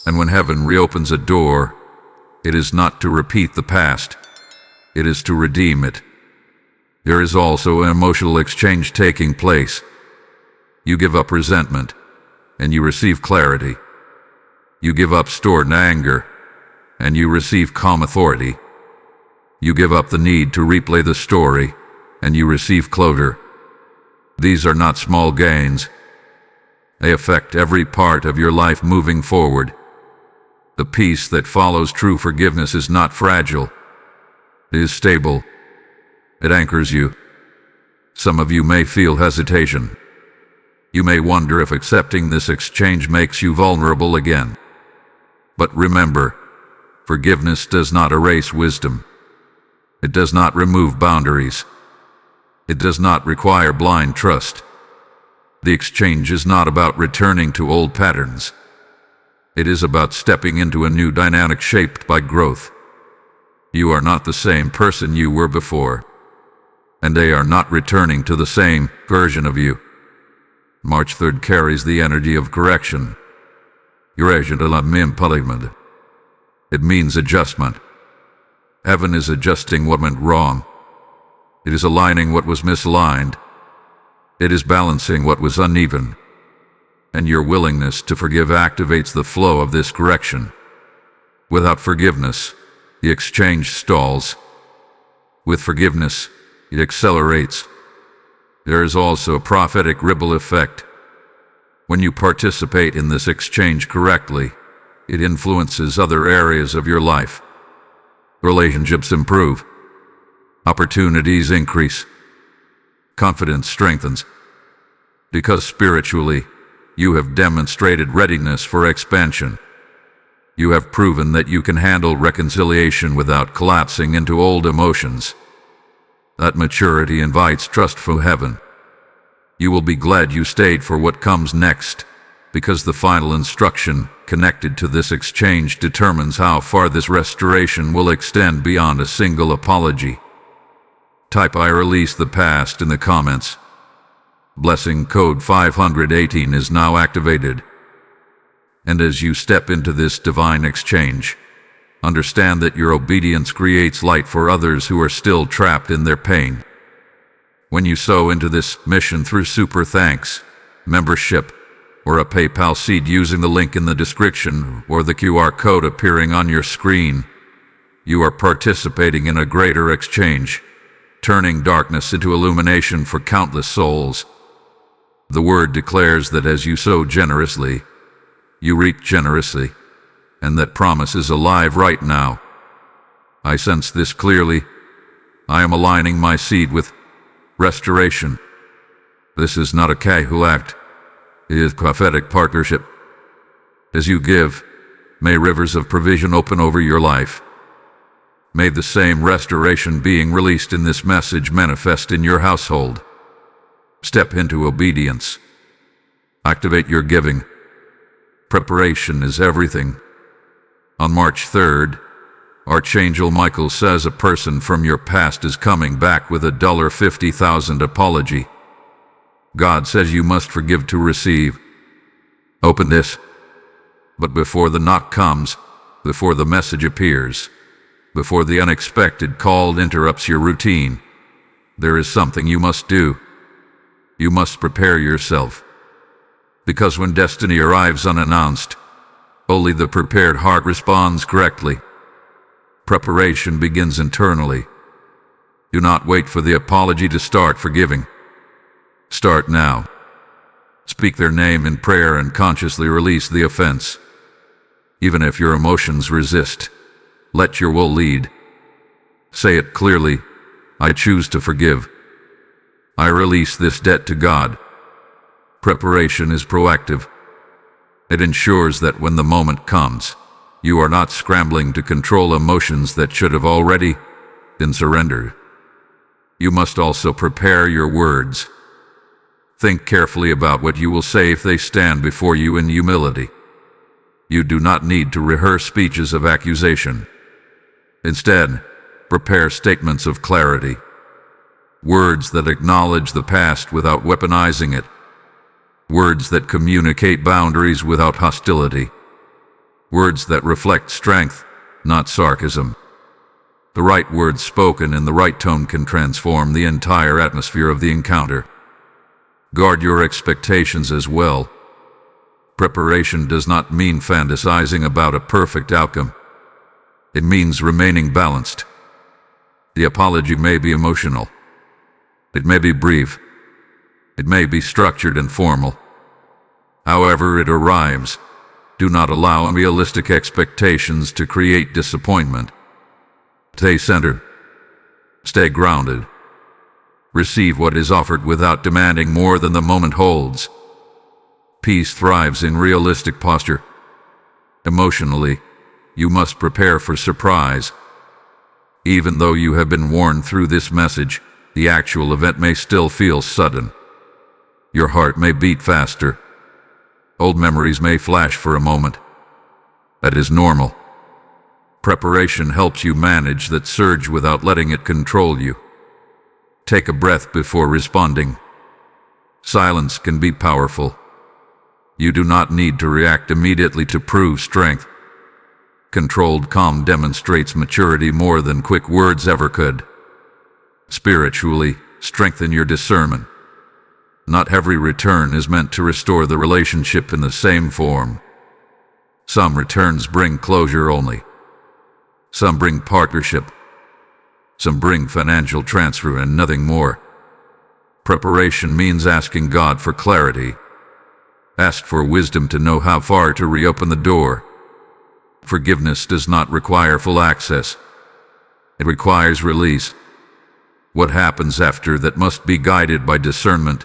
And when heaven reopens a door, it is not to repeat the past. It is to redeem it. There is also an emotional exchange taking place. You give up resentment, and you receive clarity. You give up stored anger, and you receive calm authority. You give up the need to replay the story, and you receive closure. These are not small gains. They affect every part of your life moving forward. The peace that follows true forgiveness is not fragile. It is stable. It anchors you. Some of you may feel hesitation. You may wonder if accepting this exchange makes you vulnerable again. But remember, forgiveness does not erase wisdom. It does not remove boundaries. It does not require blind trust. The exchange is not about returning to old patterns. It is about stepping into a new dynamic shaped by growth. You are not the same person you were before, and they are not returning to the same version of you. March 3rd carries the energy of correction. It means adjustment. Heaven is adjusting what went wrong. It is aligning what was misaligned. It is balancing what was uneven. And your willingness to forgive activates the flow of this correction. Without forgiveness, the exchange stalls. With forgiveness, it accelerates. There is also a prophetic ripple effect. When you participate in this exchange correctly, it influences other areas of your life. Relationships improve. Opportunities increase. Confidence strengthens. Because spiritually, you have demonstrated readiness for expansion. You have proven that you can handle reconciliation without collapsing into old emotions. That maturity invites trust from heaven. You will be glad you stayed for what comes next, because the final instruction connected to this exchange determines how far this restoration will extend beyond a single apology. Type "I release the past" in the comments. Blessing code 518 is now activated. And as you step into this divine exchange, understand that your obedience creates light for others who are still trapped in their pain. When you sow into this mission through super thanks, membership, or a PayPal seed using the link in the description or the QR code appearing on your screen, you are participating in a greater exchange, turning darkness into illumination for countless souls. The word declares that as you sow generously, you reap generously, and that promise is alive right now. I sense this clearly. I am aligning my seed with restoration. This is not a casual act. It is prophetic partnership. As you give, may rivers of provision open over your life. May the same restoration being released in this message manifest in your household. Step into obedience. Activate your giving. Preparation is everything. On March 3rd, Archangel Michael says a person from your past is coming back with a $50,000 apology. God says you must forgive to receive. Open this. But before the knock comes, before the message appears, before the unexpected call interrupts your routine, there is something you must do. You must prepare yourself. Because when destiny arrives unannounced, only the prepared heart responds correctly. Preparation begins internally. Do not wait for the apology to start forgiving. Start now. Speak their name in prayer and consciously release the offense. Even if your emotions resist, let your will lead. Say it clearly. I choose to forgive. I release this debt to God. Preparation is proactive. It ensures that when the moment comes, you are not scrambling to control emotions that should have already been surrendered. You must also prepare your words. Think carefully about what you will say if they stand before you in humility. You do not need to rehearse speeches of accusation. Instead, prepare statements of clarity. Words that acknowledge the past without weaponizing it. Words that communicate boundaries without hostility. Words that reflect strength, not sarcasm. The right words spoken in the right tone can transform the entire atmosphere of the encounter. Guard your expectations as well. Preparation does not mean fantasizing about a perfect outcome. It means remaining balanced. The apology may be emotional. It may be brief. It may be structured and formal. However it arrives, do not allow unrealistic expectations to create disappointment. Stay centered. Stay grounded. Receive what is offered without demanding more than the moment holds. Peace thrives in realistic posture. Emotionally, you must prepare for surprise. Even though you have been warned through this message, the actual event may still feel sudden. Your heart may beat faster. Old memories may flash for a moment. That is normal. Preparation helps you manage that surge without letting it control you. Take a breath before responding. Silence can be powerful. You do not need to react immediately to prove strength. Controlled calm demonstrates maturity more than quick words ever could. Spiritually, strengthen your discernment. Not every return is meant to restore the relationship in the same form. Some returns bring closure only. Some bring partnership. Some bring financial transfer and nothing more. Preparation means asking God for clarity. Ask for wisdom to know how far to reopen the door. Forgiveness does not require full access. It requires release. What happens after that must be guided by discernment,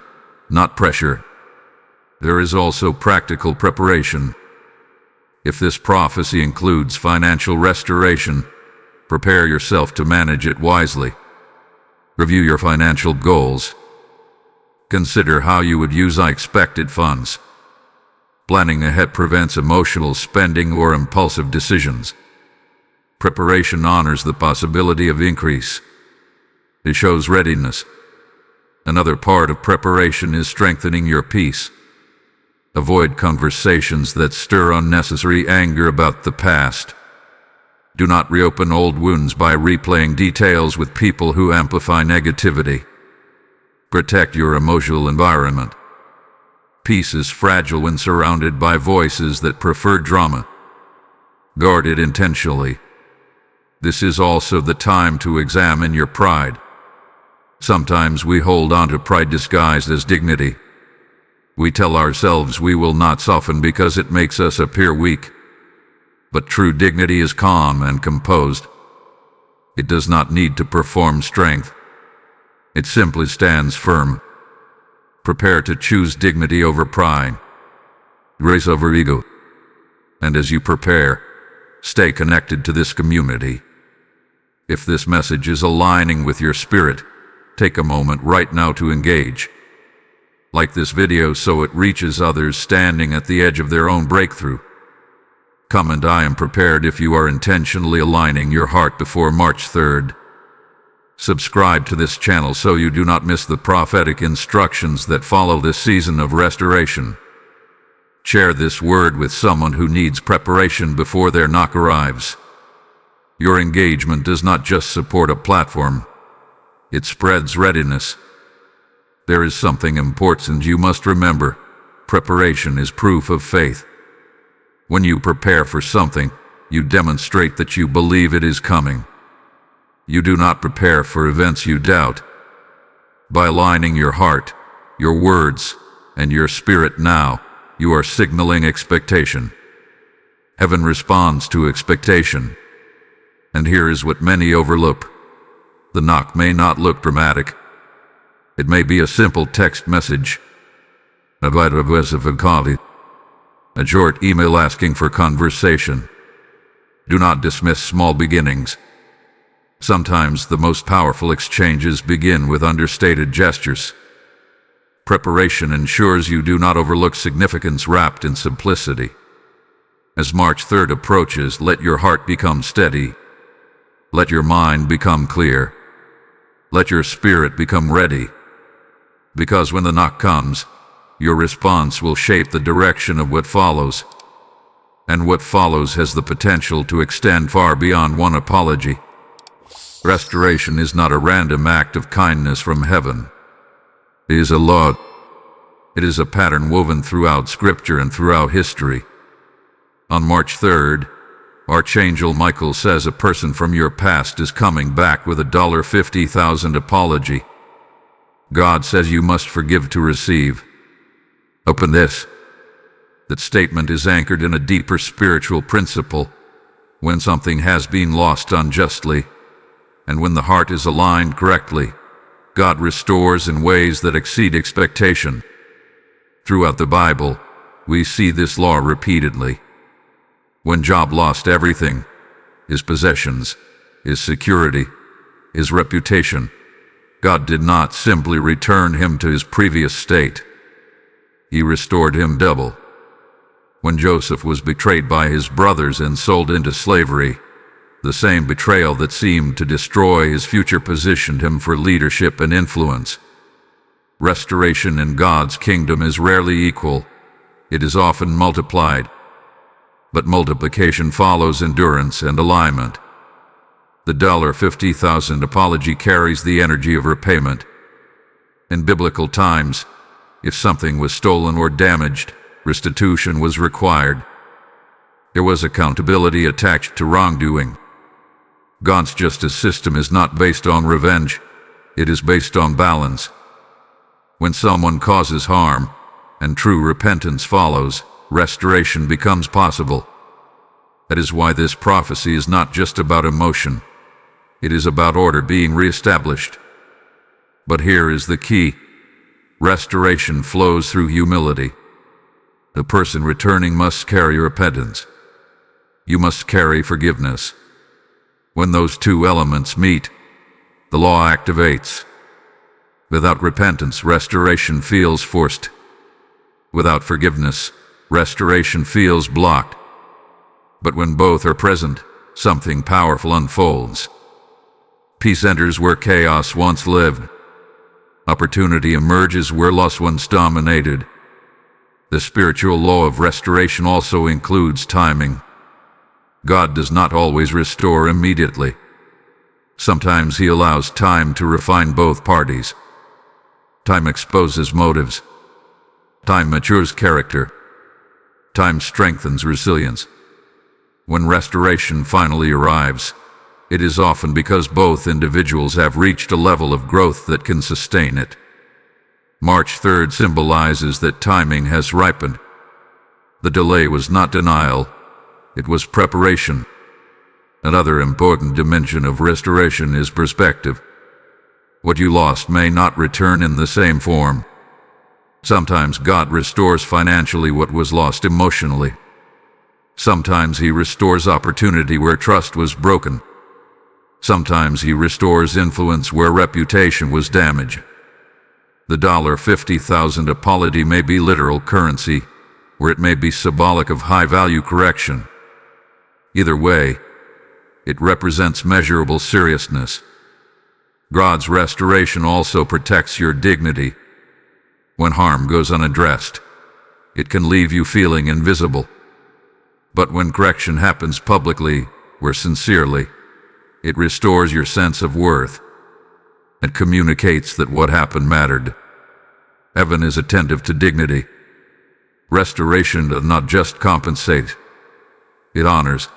not pressure. There is also practical preparation. If this prophecy includes financial restoration, prepare yourself to manage it wisely. Review your financial goals. Consider how you would use unexpected funds. Planning ahead prevents emotional spending or impulsive decisions. Preparation honors the possibility of increase. It shows readiness. Another part of preparation is strengthening your peace. Avoid conversations that stir unnecessary anger about the past. Do not reopen old wounds by replaying details with people who amplify negativity. Protect your emotional environment. Peace is fragile when surrounded by voices that prefer drama. Guard it intentionally. This is also the time to examine your pride. Sometimes we hold on to pride disguised as dignity. We tell ourselves we will not soften because it makes us appear weak. But true dignity is calm and composed. It does not need to perform strength. It simply stands firm. Prepare to choose dignity over pride, grace over ego. And as you prepare, stay connected to this community. If this message is aligning with your spirit, take a moment right now to engage. Like this video so it reaches others standing at the edge of their own breakthrough. Comment "I am prepared" if you are intentionally aligning your heart before March 3rd. Subscribe to this channel so you do not miss the prophetic instructions that follow this season of restoration. Share this word with someone who needs preparation before their knock arrives. Your engagement does not just support a platform. It spreads readiness. There is something important you must remember. Preparation is proof of faith. When you prepare for something, you demonstrate that you believe it is coming. You do not prepare for events you doubt. By aligning your heart, your words, and your spirit now, you are signaling expectation. Heaven responds to expectation. And here is what many overlook. The knock may not look dramatic. It may be a simple text message, a short email asking for conversation. Do not dismiss small beginnings. Sometimes the most powerful exchanges begin with understated gestures. Preparation ensures you do not overlook significance wrapped in simplicity. As March 3rd approaches, let your heart become steady. Let your mind become clear. Let your spirit become ready. Because when the knock comes, your response will shape the direction of what follows. And what follows has the potential to extend far beyond one apology. Restoration is not a random act of kindness from heaven. It is a law. It is a pattern woven throughout Scripture and throughout history. On March 3rd, Archangel Michael says a person from your past is coming back with a $50,000 apology. God says you must forgive to receive. Open this. That statement is anchored in a deeper spiritual principle. When something has been lost unjustly, and when the heart is aligned correctly, God restores in ways that exceed expectation. Throughout the Bible, we see this law repeatedly. When Job lost everything, his possessions, his security, his reputation, God did not simply return him to his previous state. He restored him double. When Joseph was betrayed by his brothers and sold into slavery, the same betrayal that seemed to destroy his future positioned him for leadership and influence. Restoration in God's kingdom is rarely equal. It is often multiplied. But multiplication follows endurance and alignment. The $50,000 apology carries the energy of repayment. In biblical times, if something was stolen or damaged, restitution was required. There was accountability attached to wrongdoing. God's justice system is not based on revenge. It is based on balance. When someone causes harm, and true repentance follows, restoration becomes possible. That is why this prophecy is not just about emotion. It is about order being reestablished. But here is the key. Restoration flows through humility. The person returning must carry repentance. You must carry forgiveness. When those two elements meet, the law activates. Without repentance, restoration feels forced. Without forgiveness, restoration feels blocked. But when both are present, something powerful unfolds. Peace enters where chaos once lived. Opportunity emerges where loss once dominated. The spiritual law of restoration also includes timing. God does not always restore immediately. Sometimes He allows time to refine both parties. Time exposes motives. Time matures character. Time strengthens resilience. When restoration finally arrives, it is often because both individuals have reached a level of growth that can sustain it. March 3rd symbolizes that timing has ripened. The delay was not denial, it was preparation. Another important dimension of restoration is perspective. What you lost may not return in the same form. Sometimes God restores financially what was lost emotionally. Sometimes He restores opportunity where trust was broken. Sometimes He restores influence where reputation was damaged. The $50,000 apology may be literal currency, or it may be symbolic of high-value correction. Either way, it represents measurable seriousness. God's restoration also protects your dignity. When harm goes unaddressed, it can leave you feeling invisible. But when correction happens publicly, or sincerely, it restores your sense of worth. It communicates that what happened mattered. Heaven is attentive to dignity. Restoration does not just compensate, it honors.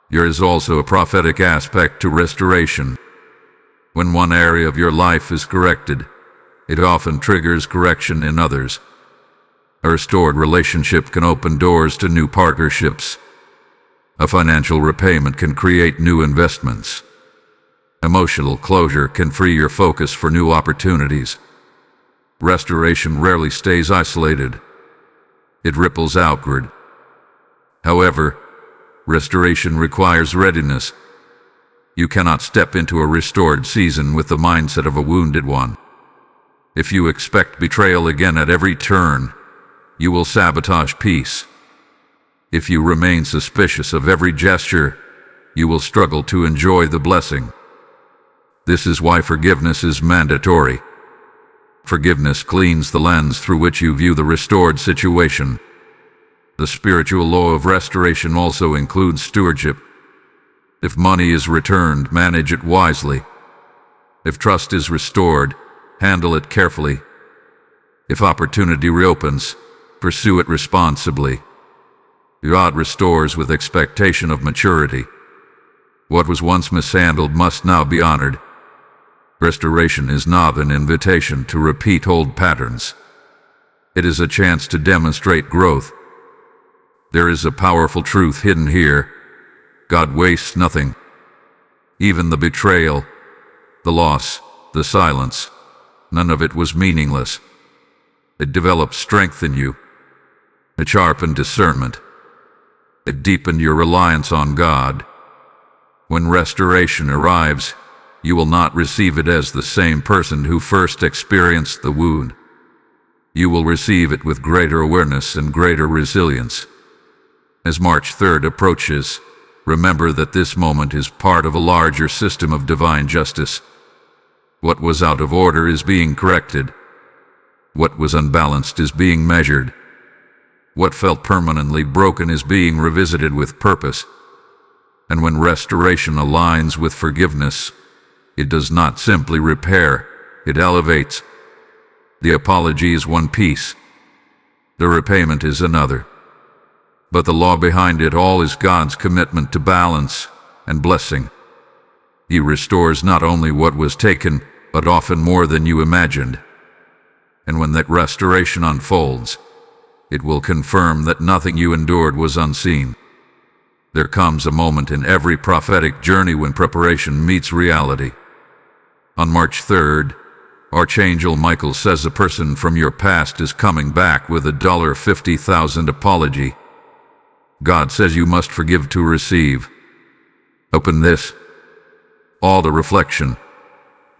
There is also a prophetic aspect to restoration. When one area of your life is corrected, it often triggers correction in others. A restored relationship can open doors to new partnerships. A financial repayment can create new investments. Emotional closure can free your focus for new opportunities. Restoration rarely stays isolated. It ripples outward. However, restoration requires readiness. You cannot step into a restored season with the mindset of a wounded one. If you expect betrayal again at every turn, you will sabotage peace. If you remain suspicious of every gesture, you will struggle to enjoy the blessing. This is why forgiveness is mandatory. Forgiveness cleans the lens through which you view the restored situation. The spiritual law of restoration also includes stewardship. If money is returned, manage it wisely. If trust is restored, handle it carefully. If opportunity reopens, pursue it responsibly. God restores with expectation of maturity. What was once mishandled must now be honored. Restoration is not an invitation to repeat old patterns. It is a chance to demonstrate growth. There is a powerful truth hidden here. God wastes nothing. Even the betrayal, the loss, the silence, none of it was meaningless. It developed strength in you. It sharpened discernment. It deepened your reliance on God. When restoration arrives, you will not receive it as the same person who first experienced the wound. You will receive it with greater awareness and greater resilience. As March 3rd approaches, remember that this moment is part of a larger system of divine justice. What was out of order is being corrected. What was unbalanced is being measured. What felt permanently broken is being revisited with purpose. And when restoration aligns with forgiveness, it does not simply repair, it elevates. The apology is one piece. The repayment is another. But the law behind it all is God's commitment to balance and blessing. He restores not only what was taken, but often more than you imagined. And when that restoration unfolds, it will confirm that nothing you endured was unseen. There comes a moment in every prophetic journey when preparation meets reality. On March 3rd, Archangel Michael says a person from your past is coming back with a $50,000 apology. God says you must forgive to receive. Open this. All the reflection,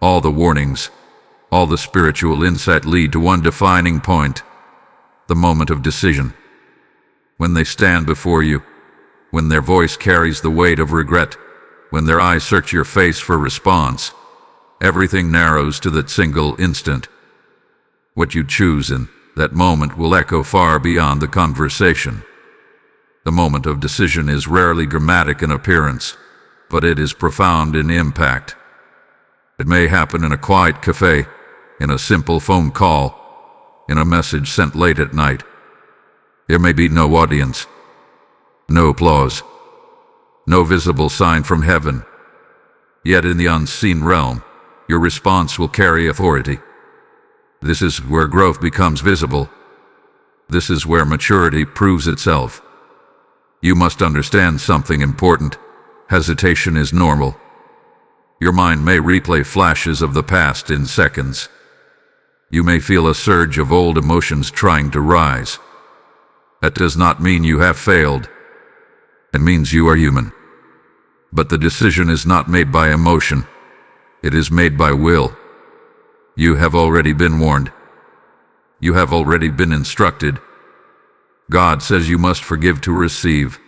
all the warnings, all the spiritual insight lead to one defining point, the moment of decision. When they stand before you, when their voice carries the weight of regret, when their eyes search your face for response, everything narrows to that single instant. What you choose in that moment will echo far beyond the conversation. The moment of decision is rarely dramatic in appearance, but it is profound in impact. It may happen in a quiet cafe, in a simple phone call, in a message sent late at night. There may be no audience, no applause, no visible sign from heaven. Yet in the unseen realm, your response will carry authority. This is where growth becomes visible. This is where maturity proves itself. You must understand something important. Hesitation is normal. Your mind may replay flashes of the past in seconds. You may feel a surge of old emotions trying to rise. That does not mean you have failed. It means you are human. But the decision is not made by emotion. It is made by will. You have already been warned. You have already been instructed. God says you must forgive to receive.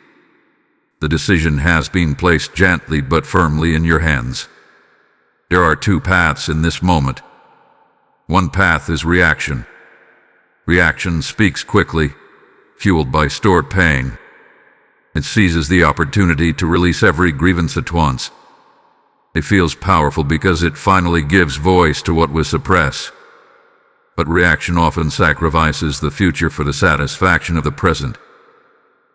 The decision has been placed gently but firmly in your hands. There are two paths in this moment. One path is reaction. Reaction speaks quickly, fueled by stored pain. It seizes the opportunity to release every grievance at once. It feels powerful because it finally gives voice to what was suppressed. But reaction often sacrifices the future for the satisfaction of the present.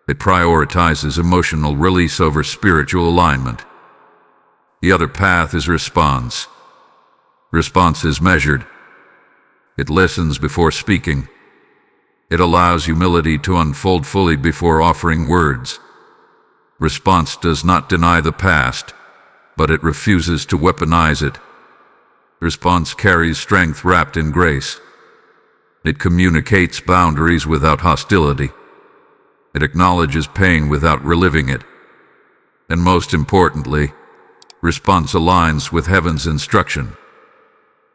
It prioritizes emotional release over spiritual alignment. The other path is response. Response is measured. It listens before speaking. It allows humility to unfold fully before offering words. Response does not deny the past, but it refuses to weaponize it. Response carries strength wrapped in grace. It communicates boundaries without hostility. It acknowledges pain without reliving it. And most importantly, response aligns with heaven's instruction.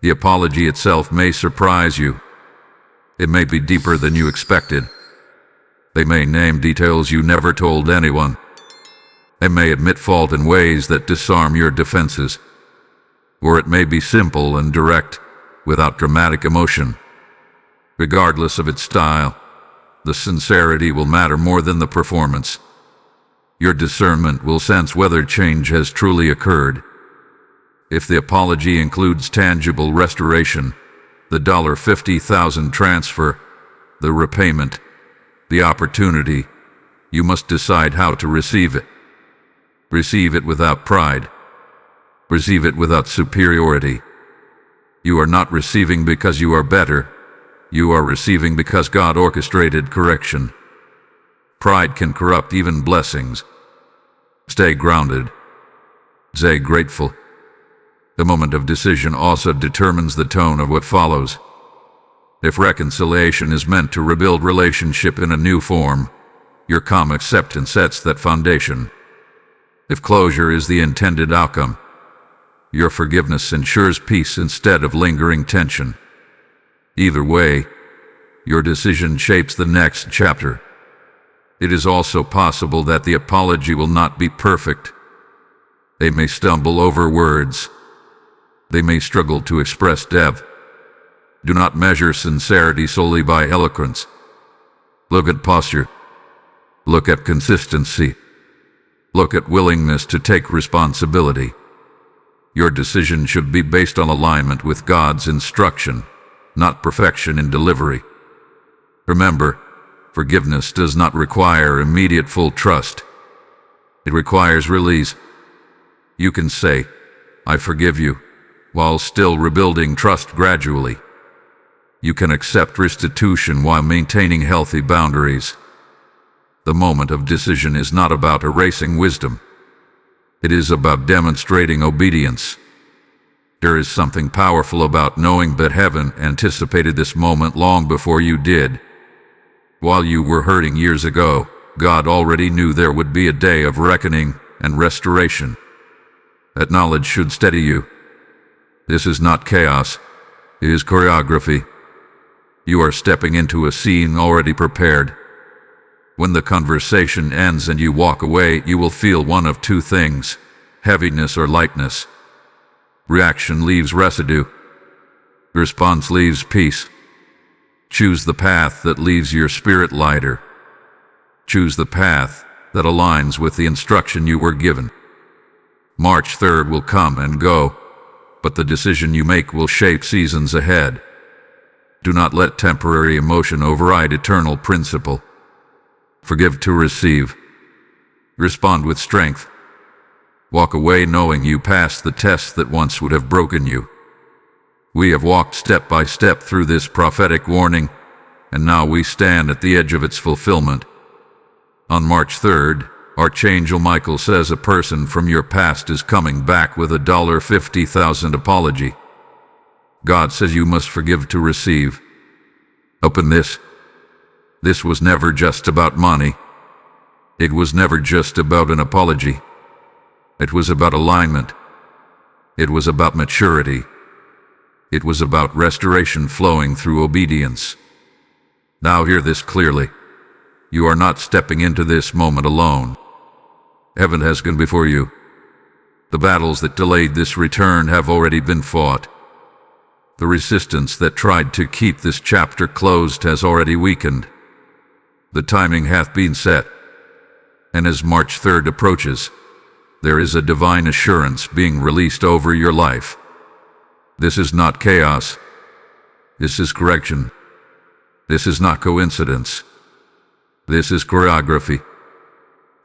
The apology itself may surprise you. It may be deeper than you expected. They may name details you never told anyone. They may admit fault in ways that disarm your defenses. Or it may be simple and direct, without dramatic emotion. Regardless of its style, the sincerity will matter more than the performance. Your discernment will sense whether change has truly occurred. If the apology includes tangible restoration, the $50,000 transfer, the repayment, the opportunity, you must decide how to receive it. Receive it without pride. Receive it without superiority. You are not receiving because you are better. You are receiving because God orchestrated correction. Pride can corrupt even blessings. Stay grounded. Stay grateful. The moment of decision also determines the tone of what follows. If reconciliation is meant to rebuild relationship in a new form, your calm acceptance sets that foundation. If closure is the intended outcome, your forgiveness ensures peace instead of lingering tension. Either way, your decision shapes the next chapter. It is also possible that the apology will not be perfect. They may stumble over words. They may struggle to express depth. Do not measure sincerity solely by eloquence. Look at posture. Look at consistency. Look at willingness to take responsibility. Your decision should be based on alignment with God's instruction, not perfection in delivery. Remember, forgiveness does not require immediate full trust. It requires release. You can say, "I forgive you," while still rebuilding trust gradually. You can accept restitution while maintaining healthy boundaries. The moment of decision is not about erasing wisdom. It is about demonstrating obedience. There is something powerful about knowing that heaven anticipated this moment long before you did. While you were hurting years ago, God already knew there would be a day of reckoning and restoration. That knowledge should steady you. This is not chaos. It is choreography. You are stepping into a scene already prepared. When the conversation ends and you walk away, you will feel one of two things: heaviness or lightness. Reaction leaves residue. Response leaves peace. Choose the path that leaves your spirit lighter. Choose the path that aligns with the instruction you were given. March 3rd will come and go, but the decision you make will shape seasons ahead. Do not let temporary emotion override eternal principle. Forgive to receive. Respond with strength. Walk away knowing you passed the test that once would have broken you. We have walked step by step through this prophetic warning, and now we stand at the edge of its fulfillment. On March 3rd, Archangel Michael says a person from your past is coming back with a $50,000 apology. God says you must forgive to receive. Open this. This was never just about money. It was never just about an apology. It was about alignment. It was about maturity. It was about restoration flowing through obedience. Now hear this clearly. You are not stepping into this moment alone. Heaven has gone before you. The battles that delayed this return have already been fought. The resistance that tried to keep this chapter closed has already weakened. The timing hath been set. And as March 3rd approaches, there is a divine assurance being released over your life. This is not chaos. This is correction. This is not coincidence. This is choreography.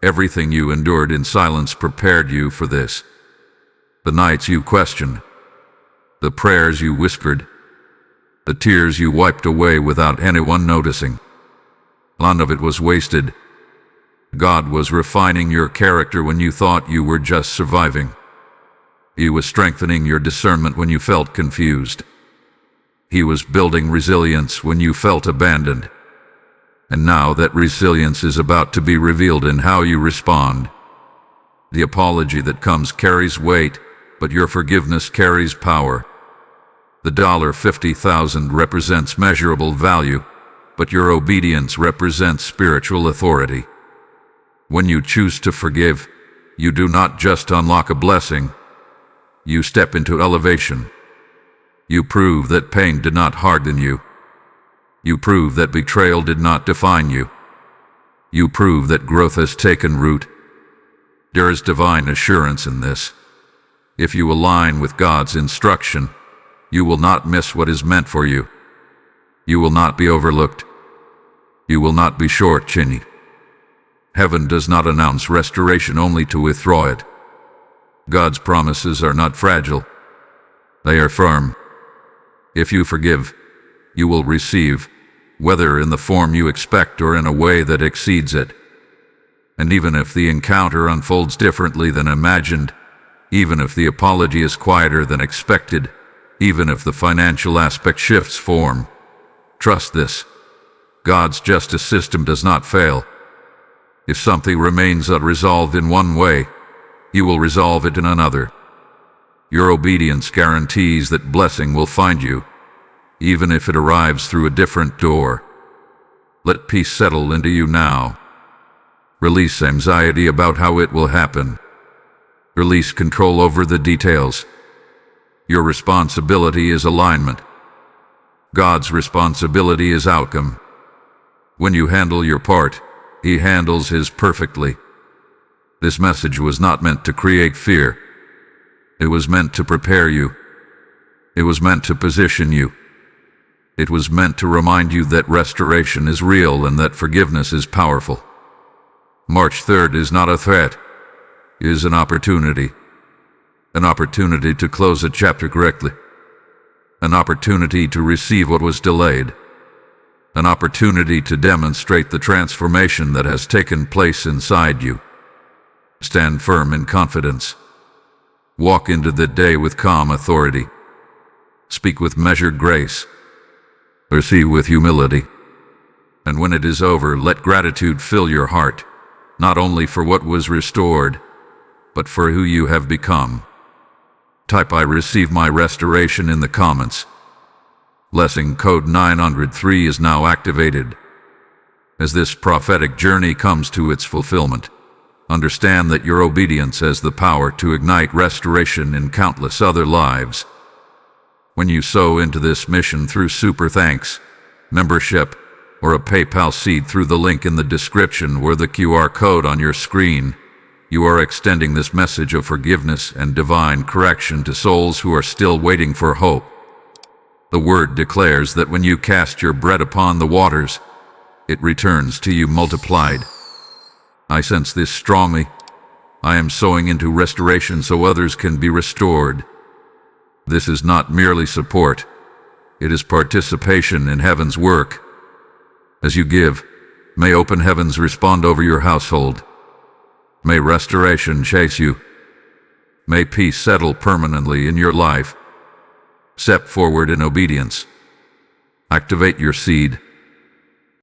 Everything you endured in silence prepared you for this. The nights you questioned, the prayers you whispered, the tears you wiped away without anyone noticing. None of it was wasted. God was refining your character when you thought you were just surviving. He was strengthening your discernment when you felt confused. He was building resilience when you felt abandoned. And now that resilience is about to be revealed in how you respond. The apology that comes carries weight, but your forgiveness carries power. The $50,000 represents measurable value, but your obedience represents spiritual authority. When you choose to forgive, you do not just unlock a blessing, you step into elevation. You prove that pain did not harden you. You prove that betrayal did not define you. You prove that growth has taken root. There is divine assurance in this. If you align with God's instruction, you will not miss what is meant for you. You will not be overlooked. You will not be shortchanged. Heaven does not announce restoration only to withdraw it. God's promises are not fragile. They are firm. If you forgive, you will receive, whether in the form you expect or in a way that exceeds it. And even if the encounter unfolds differently than imagined, even if the apology is quieter than expected, even if the financial aspect shifts form, trust this: God's justice system does not fail. If something remains unresolved in one way, He will resolve it in another. Your obedience guarantees that blessing will find you, even if it arrives through a different door. Let peace settle into you now. Release anxiety about how it will happen. Release control over the details. Your responsibility is alignment. God's responsibility is outcome. When you handle your part, He handles His perfectly. This message was not meant to create fear. It was meant to prepare you. It was meant to position you. It was meant to remind you that restoration is real and that forgiveness is powerful. March 3rd is not a threat. It is an opportunity. An opportunity to close a chapter correctly. An opportunity to receive what was delayed. An opportunity to demonstrate the transformation that has taken place inside you. Stand firm in confidence. Walk into the day with calm authority. Speak with measured grace. Receive with humility. And when it is over, let gratitude fill your heart, not only for what was restored, but for who you have become. Type "I receive my restoration" in the comments. Blessing code 903 is now activated. As this prophetic journey comes to its fulfillment, understand that your obedience has the power to ignite restoration in countless other lives. When you sow into this mission through super thanks, membership, or a PayPal seed through the link in the description or the QR code on your screen, you are extending this message of forgiveness and divine correction to souls who are still waiting for hope. The Word declares that when you cast your bread upon the waters, it returns to you multiplied. I sense this strongly. I am sowing into restoration so others can be restored. This is not merely support. It is participation in heaven's work. As you give, may open heavens respond over your household. May restoration chase you. May peace settle permanently in your life. Step forward in obedience. Activate your seed.